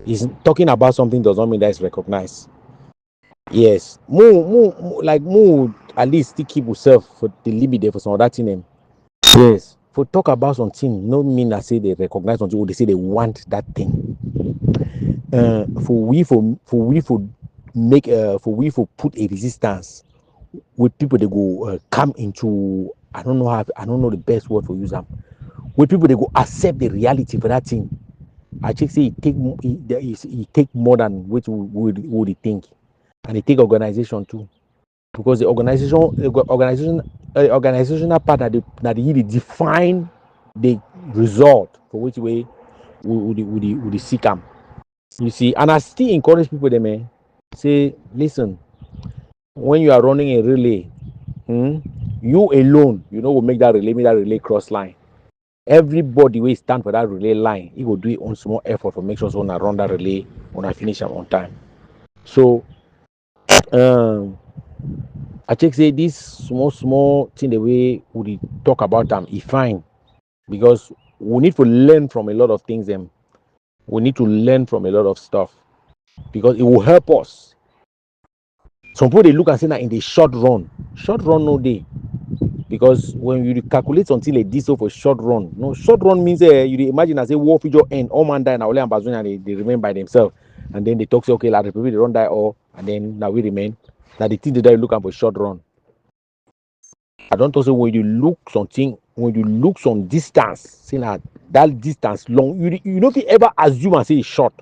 He's talking about something does not mean that it's recognized. Yes, more at least still keep yourself for the limit there for some other thing. Yes, for talk about something, no mean that say they recognize something or they say they want that thing. For put a resistance with people they go come into I don't know the best word for use them. With people they go accept the reality for that thing. I just say it take more than what would they think, and it take organization too. Because the organizational part that they really define the result for which way would seek them. You see, and I still encourage people them say, listen, when you are running a relay, you alone, you know, will make that relay cross line. Everybody will stand for that relay line. He will do it on small effort to make sure so run that relay when I finish them on time. So I take say this small thing the way we talk about them is fine because we need to learn from a lot of things. We need to learn from a lot of stuff because it will help us. Some people they look and say that in the short run no day because when you calculate something like this for short run means you imagine as a war figure end all man die now only Ambazonia they remain by themselves and then they talk say okay like the people they don't die all and then now we remain. Now the thing they look for short run. I don't also when you look some distance, say that distance long, you don't ever assume and say it's short.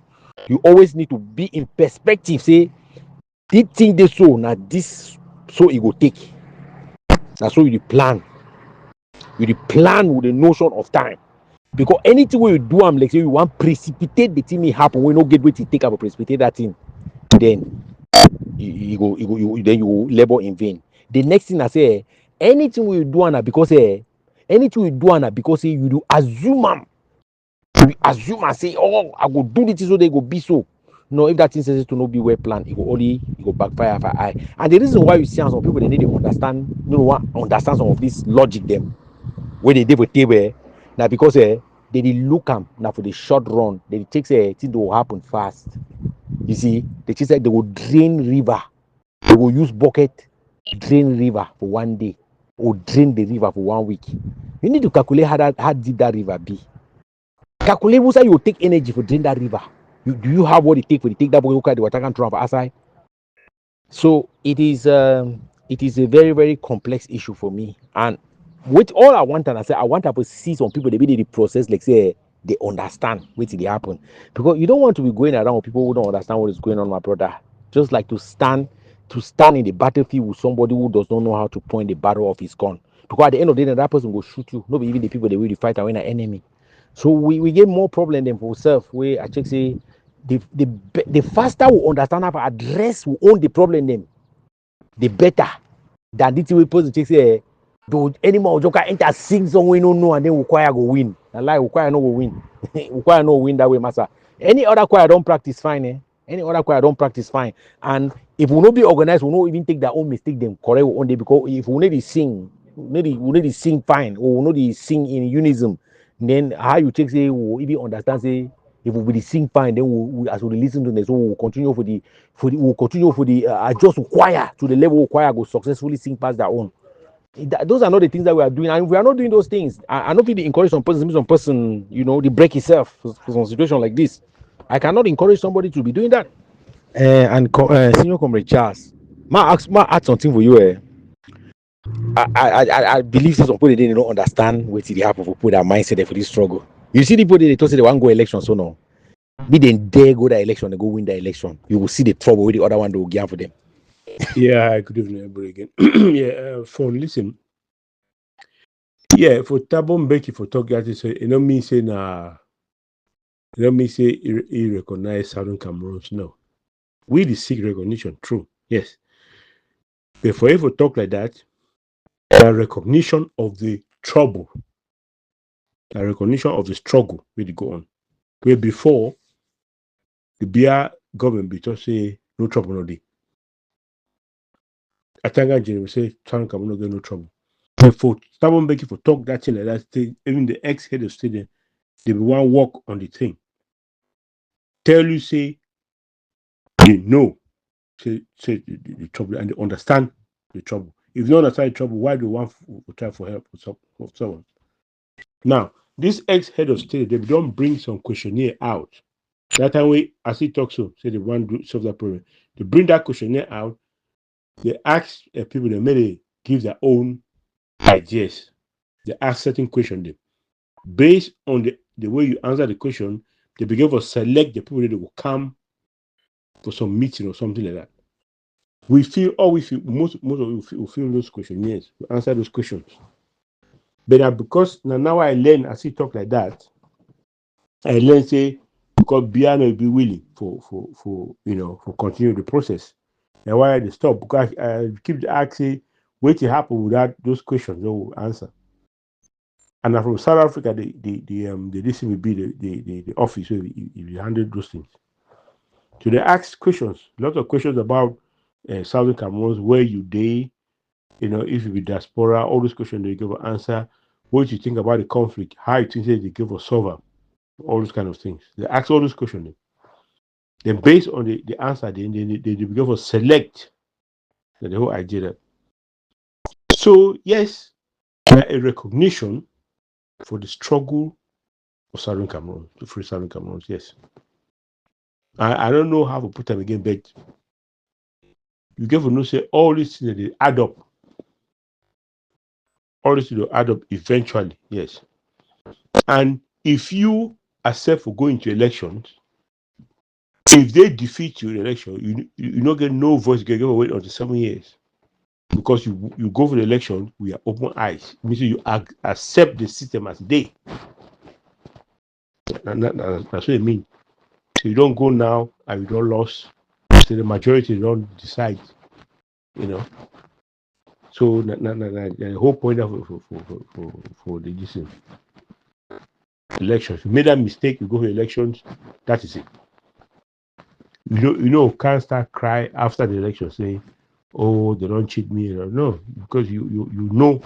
You always need to be in perspective. Say this thing they so now this so it will take. That's so you plan. You plan with the notion of time. Because anything where you do, I'm like say you want precipitate the thing may happen. We no get way to take up a precipitate that thing. Then you go labor in vain. The next thing I say, anything we do and because you do assume and say, oh, I go do this so they go be so. No, if that thing says to not be well planned, it go backfire for eye. And the reason why you see some people they need to understand some of this logic them where they did with table now because they look them now for the short run, they take say things will happen fast. You see, they just like they will drain river. They will use bucket, drain river for one day, or drain the river for 1 week. You need to calculate how deep that river be. Calculate what you will take energy for drain that river. Do you have what it take for to take that bucket the water can throw outside? So it is a very very complex issue for me. And with all I want, and I say I want to see some people they be the process like say they understand what they happen because you don't want to be going around with people who don't understand what is going on, my brother. just like to stand in the battlefield with somebody who does not know how to point the barrel of his gun. Because at the end of the day, that person will shoot you. Not even the people they will fight are an enemy. So we get more problem than for ourselves. Where I check say the faster we understand how to address we own the problem them, the better. Than the way person check say do animal joker enter sing song we no know and then we choir go win. Na lie, we choir no go win. We choir no win that way, master. Any other choir don't practice fine, eh? Any other choir don't practice fine. And if we not be organized, we not even take their own mistake them correct one day, because if we need to sing, we need to sing fine, or we need to sing in unison, then how you take say we even understand say if we be sing fine, then as we listen to them, so we'll continue we'll continue for the adjust choir to the level choir go successfully sing past their own. Those are not the things that we are doing, and if we are not doing those things, I don't feel encourage some person, the break itself for some situation like this. I cannot encourage somebody to be doing that. Senior Comrade Charles, add something for you. I believe some people they don't understand what they happen for people that mindset for this struggle. You see the people they talk say they want to go election, so no, be then dare go that election, they go win the election. You will see the trouble with the other one they will give for them. Yeah, good evening, everybody again. Yeah, for listen. Yeah, for Tabon Becky for talk that is you know me say nah, you know me say he recognize Southern Cameroons. No. We the seek recognition, true. Yes. But for you to talk like that, the recognition of the trouble, the recognition of the struggle will go on. Where before the beer government be just say no trouble no day. Atanga Jerry will say Southern Cameroon no get no trouble. But for Tabon Becky for talk that thing like that, even the ex-head of state, they be one work on the thing. Tell you say they know say the trouble and they understand the trouble. If you don't understand the trouble, why do you want to try for help with someone? Now, this ex-head of state, they don't bring some questionnaire out. That time we, as he talks so, say they want to solve that problem. They bring that questionnaire out, they ask people, they may give their own ideas. They ask certain questions. Them. Based on the way you answer the question, they begin to select the people that will come for some meeting or something like that. We feel, most of you feel those questionnaires, we answer those questions. But because now I learn, as he talk like that, I learn say because Biano will be willing for continue the process. And why they stop? Because I keep asking, what to happen without those questions, they will answer. And from South Africa, the this will be the office where we handle those things. So they ask questions, lots of questions about Southern Cameroons, where you day, if you be diaspora, all those questions they give an answer. What you think about the conflict? How you think they give a solver? All those kind of things. They ask all those questions. Then based on the answer, they begin to select the whole idea. That. So yes, a recognition for the struggle of Southern Cameroon, to free Southern Cameroon. Yes. I don't know how to put them again, but you get to know say all these things they add up. All these things will add up eventually. Yes. And if you accept for going to elections, if they defeat you in election, you don't get no voice, you get away until 7 years. Because you go for the election, we are open eyes. It means you accept the system as they. That's what it means. So you don't go now and you don't lose. So the majority don't decide. So the whole point of for the decision. Elections. You made that mistake, you go for elections, that is it. Can't start cry after the election saying, oh, they don't cheat me. No, because you know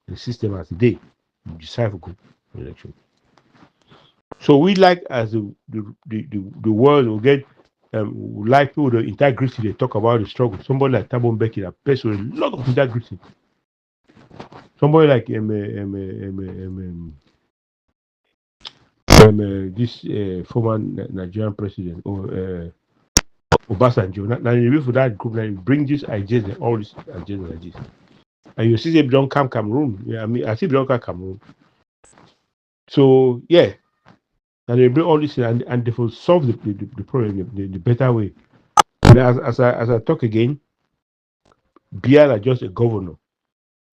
the system as a day. You decide to go for election. So we like as the world will get like people the integrity they talk about the struggle. Somebody like Thabo Mbeki that plays with a lot of integrity. Somebody like this former Nigerian president or Obasanjo. Now you for that group, now you bring these ideas and all these ideas like this. And you see they don't come Cameroon. Yeah, I mean I see they don't come Cameroon. So yeah. And they bring all this and they will solve the problem the better way. As I talk again, Biya are just a governor.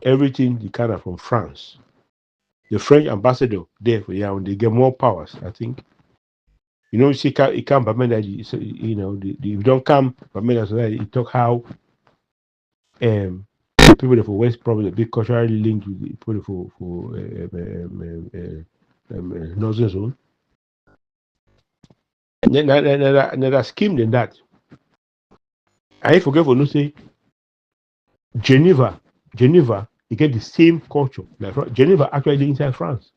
Everything the kind of from France. The French ambassador there for Yaoundé, they get more powers, I think. You know, she can, it can't Bamenda, you know, you don't come Bamenda, so that you talk how people that for West probably a bit culturally linked with the people for Northern Zone. Another scheme than that. I forget for no say Geneva, you get the same culture. Like Geneva actually inside France.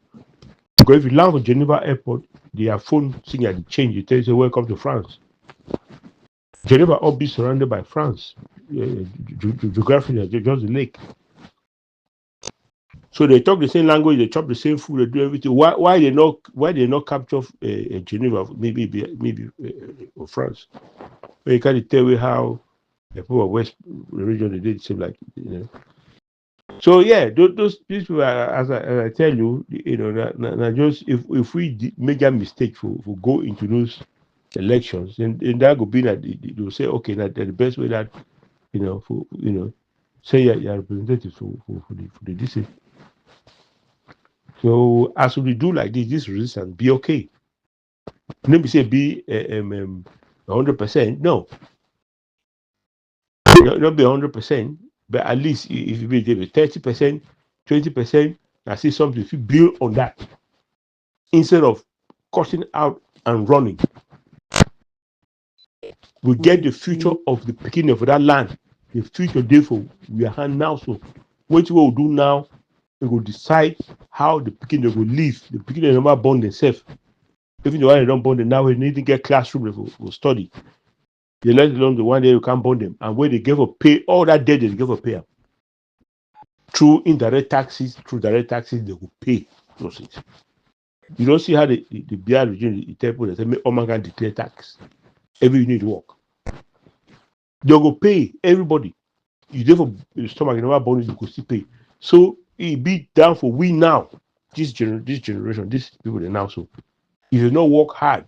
Because if you land for Geneva airport, their phone signal change. It tells you welcome to France. Geneva all be surrounded by France. Geographically, just the lake. So they talk the same language, they chop the same food, they do everything. Why they not capture Geneva? Maybe France. But you can't tell me how the people of West region they did seem like, you know. So yeah, those these people are, as I tell you, you know, just if we make a mistake for go into those elections, then that could be that they'll say, okay, that the best way that for say you're representative for the DC. So as we do like this resistance be okay. Let me say be 100%. No, not be 100%, but at least if you be 30%, 20%, I see something. If you build on that instead of cutting out and running, we get the future of the beginning of that land. The future, therefore, we are hand now. So, what we will do now, we will decide how the beginning will live. The beginning never born themselves. Even the one they don't born them now, we need to get classroom for study. They let alone the one day you can't born them. And where they give a pay, all that debt they give a pay. Through indirect taxes, through direct taxes, they will pay those things. You don't see how the BR regime, the tell people that say, oh man can declare tax. Every unit work. They will pay everybody. You therefore stomach, you never born, you could still pay. So it be down for we now, this generation, these people they now. So if you not work hard,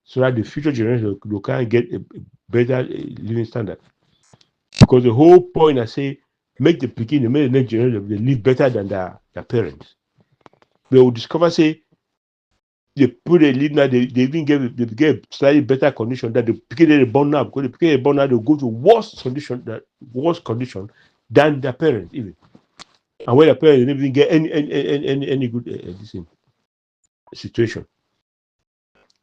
so that the future generation they can get a better living standard. Because the whole point I say, make the beginning, make the next generation they live better than their parents. They will discover say the people they live now, they even get slightly better condition that the people they born now, because the people they born now they go to worse condition than their parents even. And where their parents didn't even get any good this situation.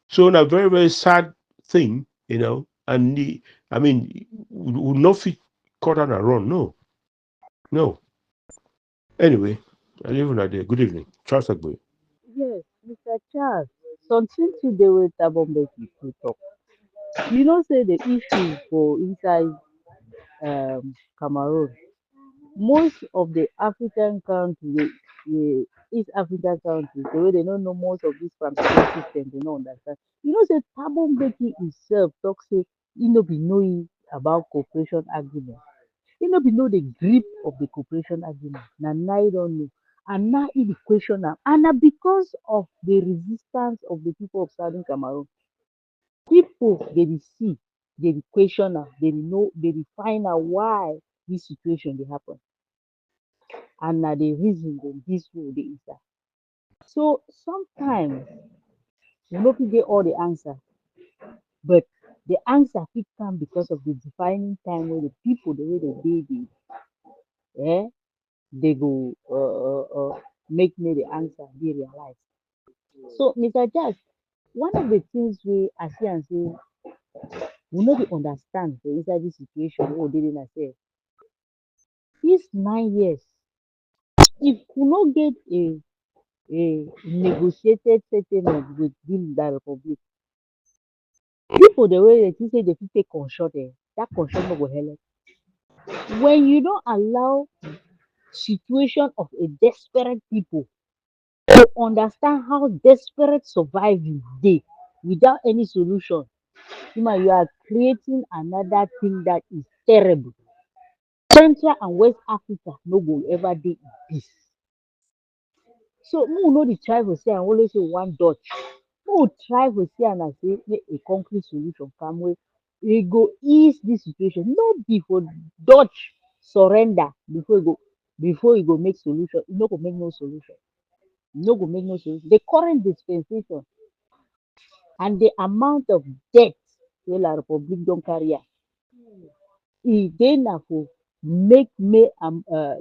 So a very, very sad thing, and I mean, would not fit cut out and run. No. Anyway, I live on there. Good evening. Charles Agboy. Yes, Mr. Charles, something today with Tabombeki to talk. You know, say the issue for inside Cameroon. Most of the African countries, the East African countries, the way they don't know most of these pharmaceutical systems, they don't understand. You know, say Tabombeki itself talk say he no be knowing about cooperation agreement. He no be know the grip of the cooperation agreement. Now he don't know. And now he dey question am. And na because of the resistance of the people of Southern Cameroon. People they dey see, they dey question am, they dey know, they dey find out why this situation dey happen. And na the reason dem this way dey inside. So sometimes we no fit get all the answer, but the answer fit come because of the defining time wey the people the way they dey they go make me the answer be realized. So Mr. Judge, one of the things I see and say we no dey understand for inside this situation wey we dey in ourselves. This 9 years, if we no get a negotiated settlement with the Republic, people the way they think say they fit take consult that consult no go help. When you don't allow situation of a desperate people to understand how desperate surviving dey without any solution, you are creating another thing that is terrible. Central and West Africa no go ever dey in peace. So make we no dey try to say and always say we wan dodge. Make we try to see and say make a concrete solution come wey e go ease this situation. No be for dodge surrender before e go make solution. E no go make no solution. E no go make no solution. The current dispensation and the amount of debt wey La Republic don carry am, e dey na for make the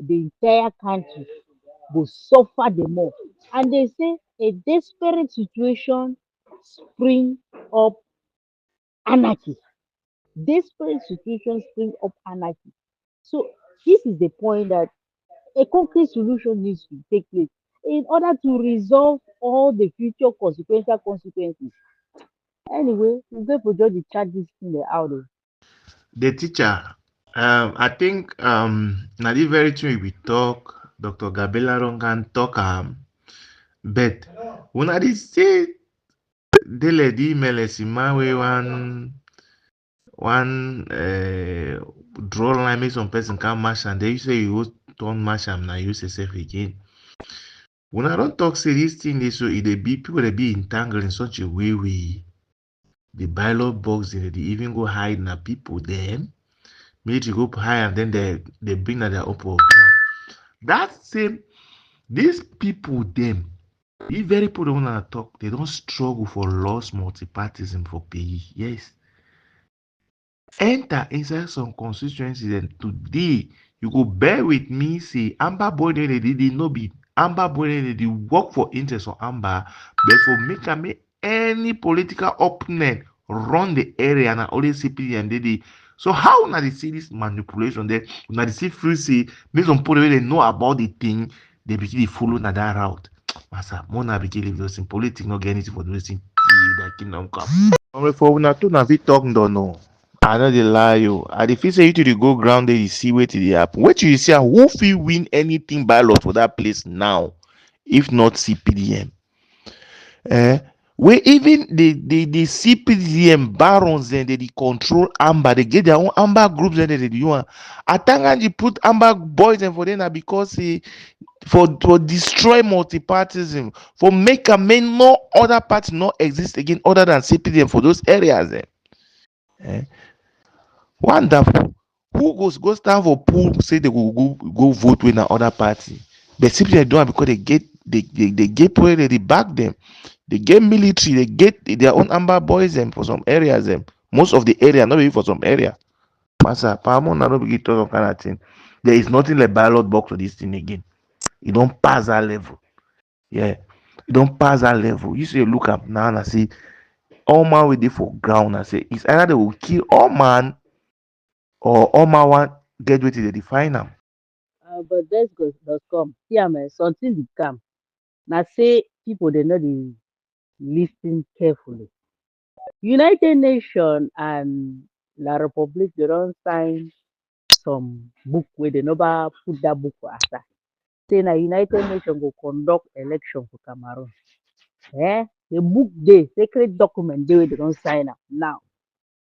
entire country go suffer the more. And they say a desperate situation spring up anarchy. Desperate situation spring up anarchy. So this is the point that a concrete solution needs to take place in order to resolve all the future consequences. Anyway, we go for just to chat this thing out. Oh. The teacher, I think na the very thing we talk, Dr. Gabela Rongan talk but when I did say dele di melesima we one draw line make some person can match and they say you turn match am na use yourself again. When I don't talk say this thing is so it be people they be entangled in such a way the ballot box they even go hide na people them. Military go high and then they bring that their own. That same these people them, if very people don't wanna talk, they don't struggle for lost multipartism for pay. Yes. Enter inside some constituencies and today you go bear with me say Amber boy they did no be Amber boy they did work for interest of Amber, but for make any political opponent run the area and only CPD they did. So how now they see this manipulation there? Now they see free say make some people they know about the thing they begin to follow na that route. Master, more na begin leave those in politics not get anything for those things that kingdom come. For una two na fit talk no no. I know they lie you. I dey feel say you to the go ground there, you see what dey happen. Wait till you see who fit win anything by lot for that place now, if not CPDM. Eh? Where even the CPDM barons and they control Amber, they get their own Amber groups and they do one. At times you put Amber boys and for them na because for destroy multipartism, for make a main no other party not exist again other than CPDM for those areas. Eh? Wonderful. Who go stand for pool say they go vote with another party? But simply they don't because they get people they back them. They get military, they get their own Amber boys them for some areas them. Most of the area, not even for some area. Master, Paramount not begin talk kind of thing. There is nothing like ballot box for this thing again. You don't pass that level. Yeah. You don't pass that level. You say look up now and I say all man with it for ground. I say it's either they will kill all man or all man want get wetin dey define am. But let's go does come. See am something dey come. Na say people they no dey lis ten carefully. United Nations and La Republic they don sign some book where they never put that book for aside. Say na United Nations go conduct election for Cameroon. The book dey sacred document dey wey they don sign am now.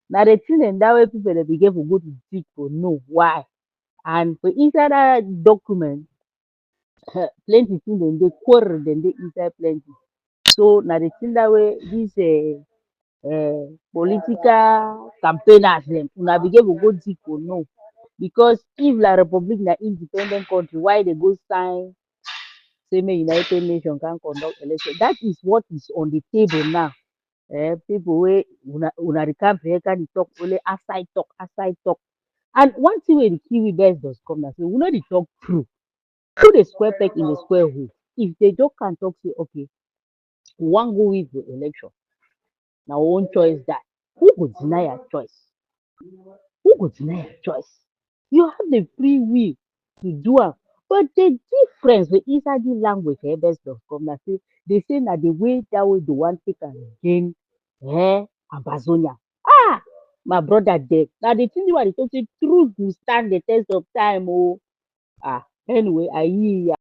Na the thing dem that way people dey begin to go to dig to know why. And for inside that document, plenty things dem dey quarrel dem dey inside plenty. So na the thing that way this political campaigners dem una begin to go dig to know. Because if La Republic na independent country, why they go sign say make United Nations can conduct election? That is what is on the table now. People wey una dey campaign can talk only outside talk. And one thing wey the kiwi best does come na say we no dey talk true. Put a square peg in a square hole. If they just can talk say okay, we wan go with the election. Na our own choice that. Who go deny your choice? Who go deny your choice? You have the free will to do am. But the difference with inside the language best does come na say they say na the way that way they wan take am gain Ambazonia. Ah, my brother dead. Na the thing wey I dey talk say truth will stand the test of time. Oh, anyway, I hear ya.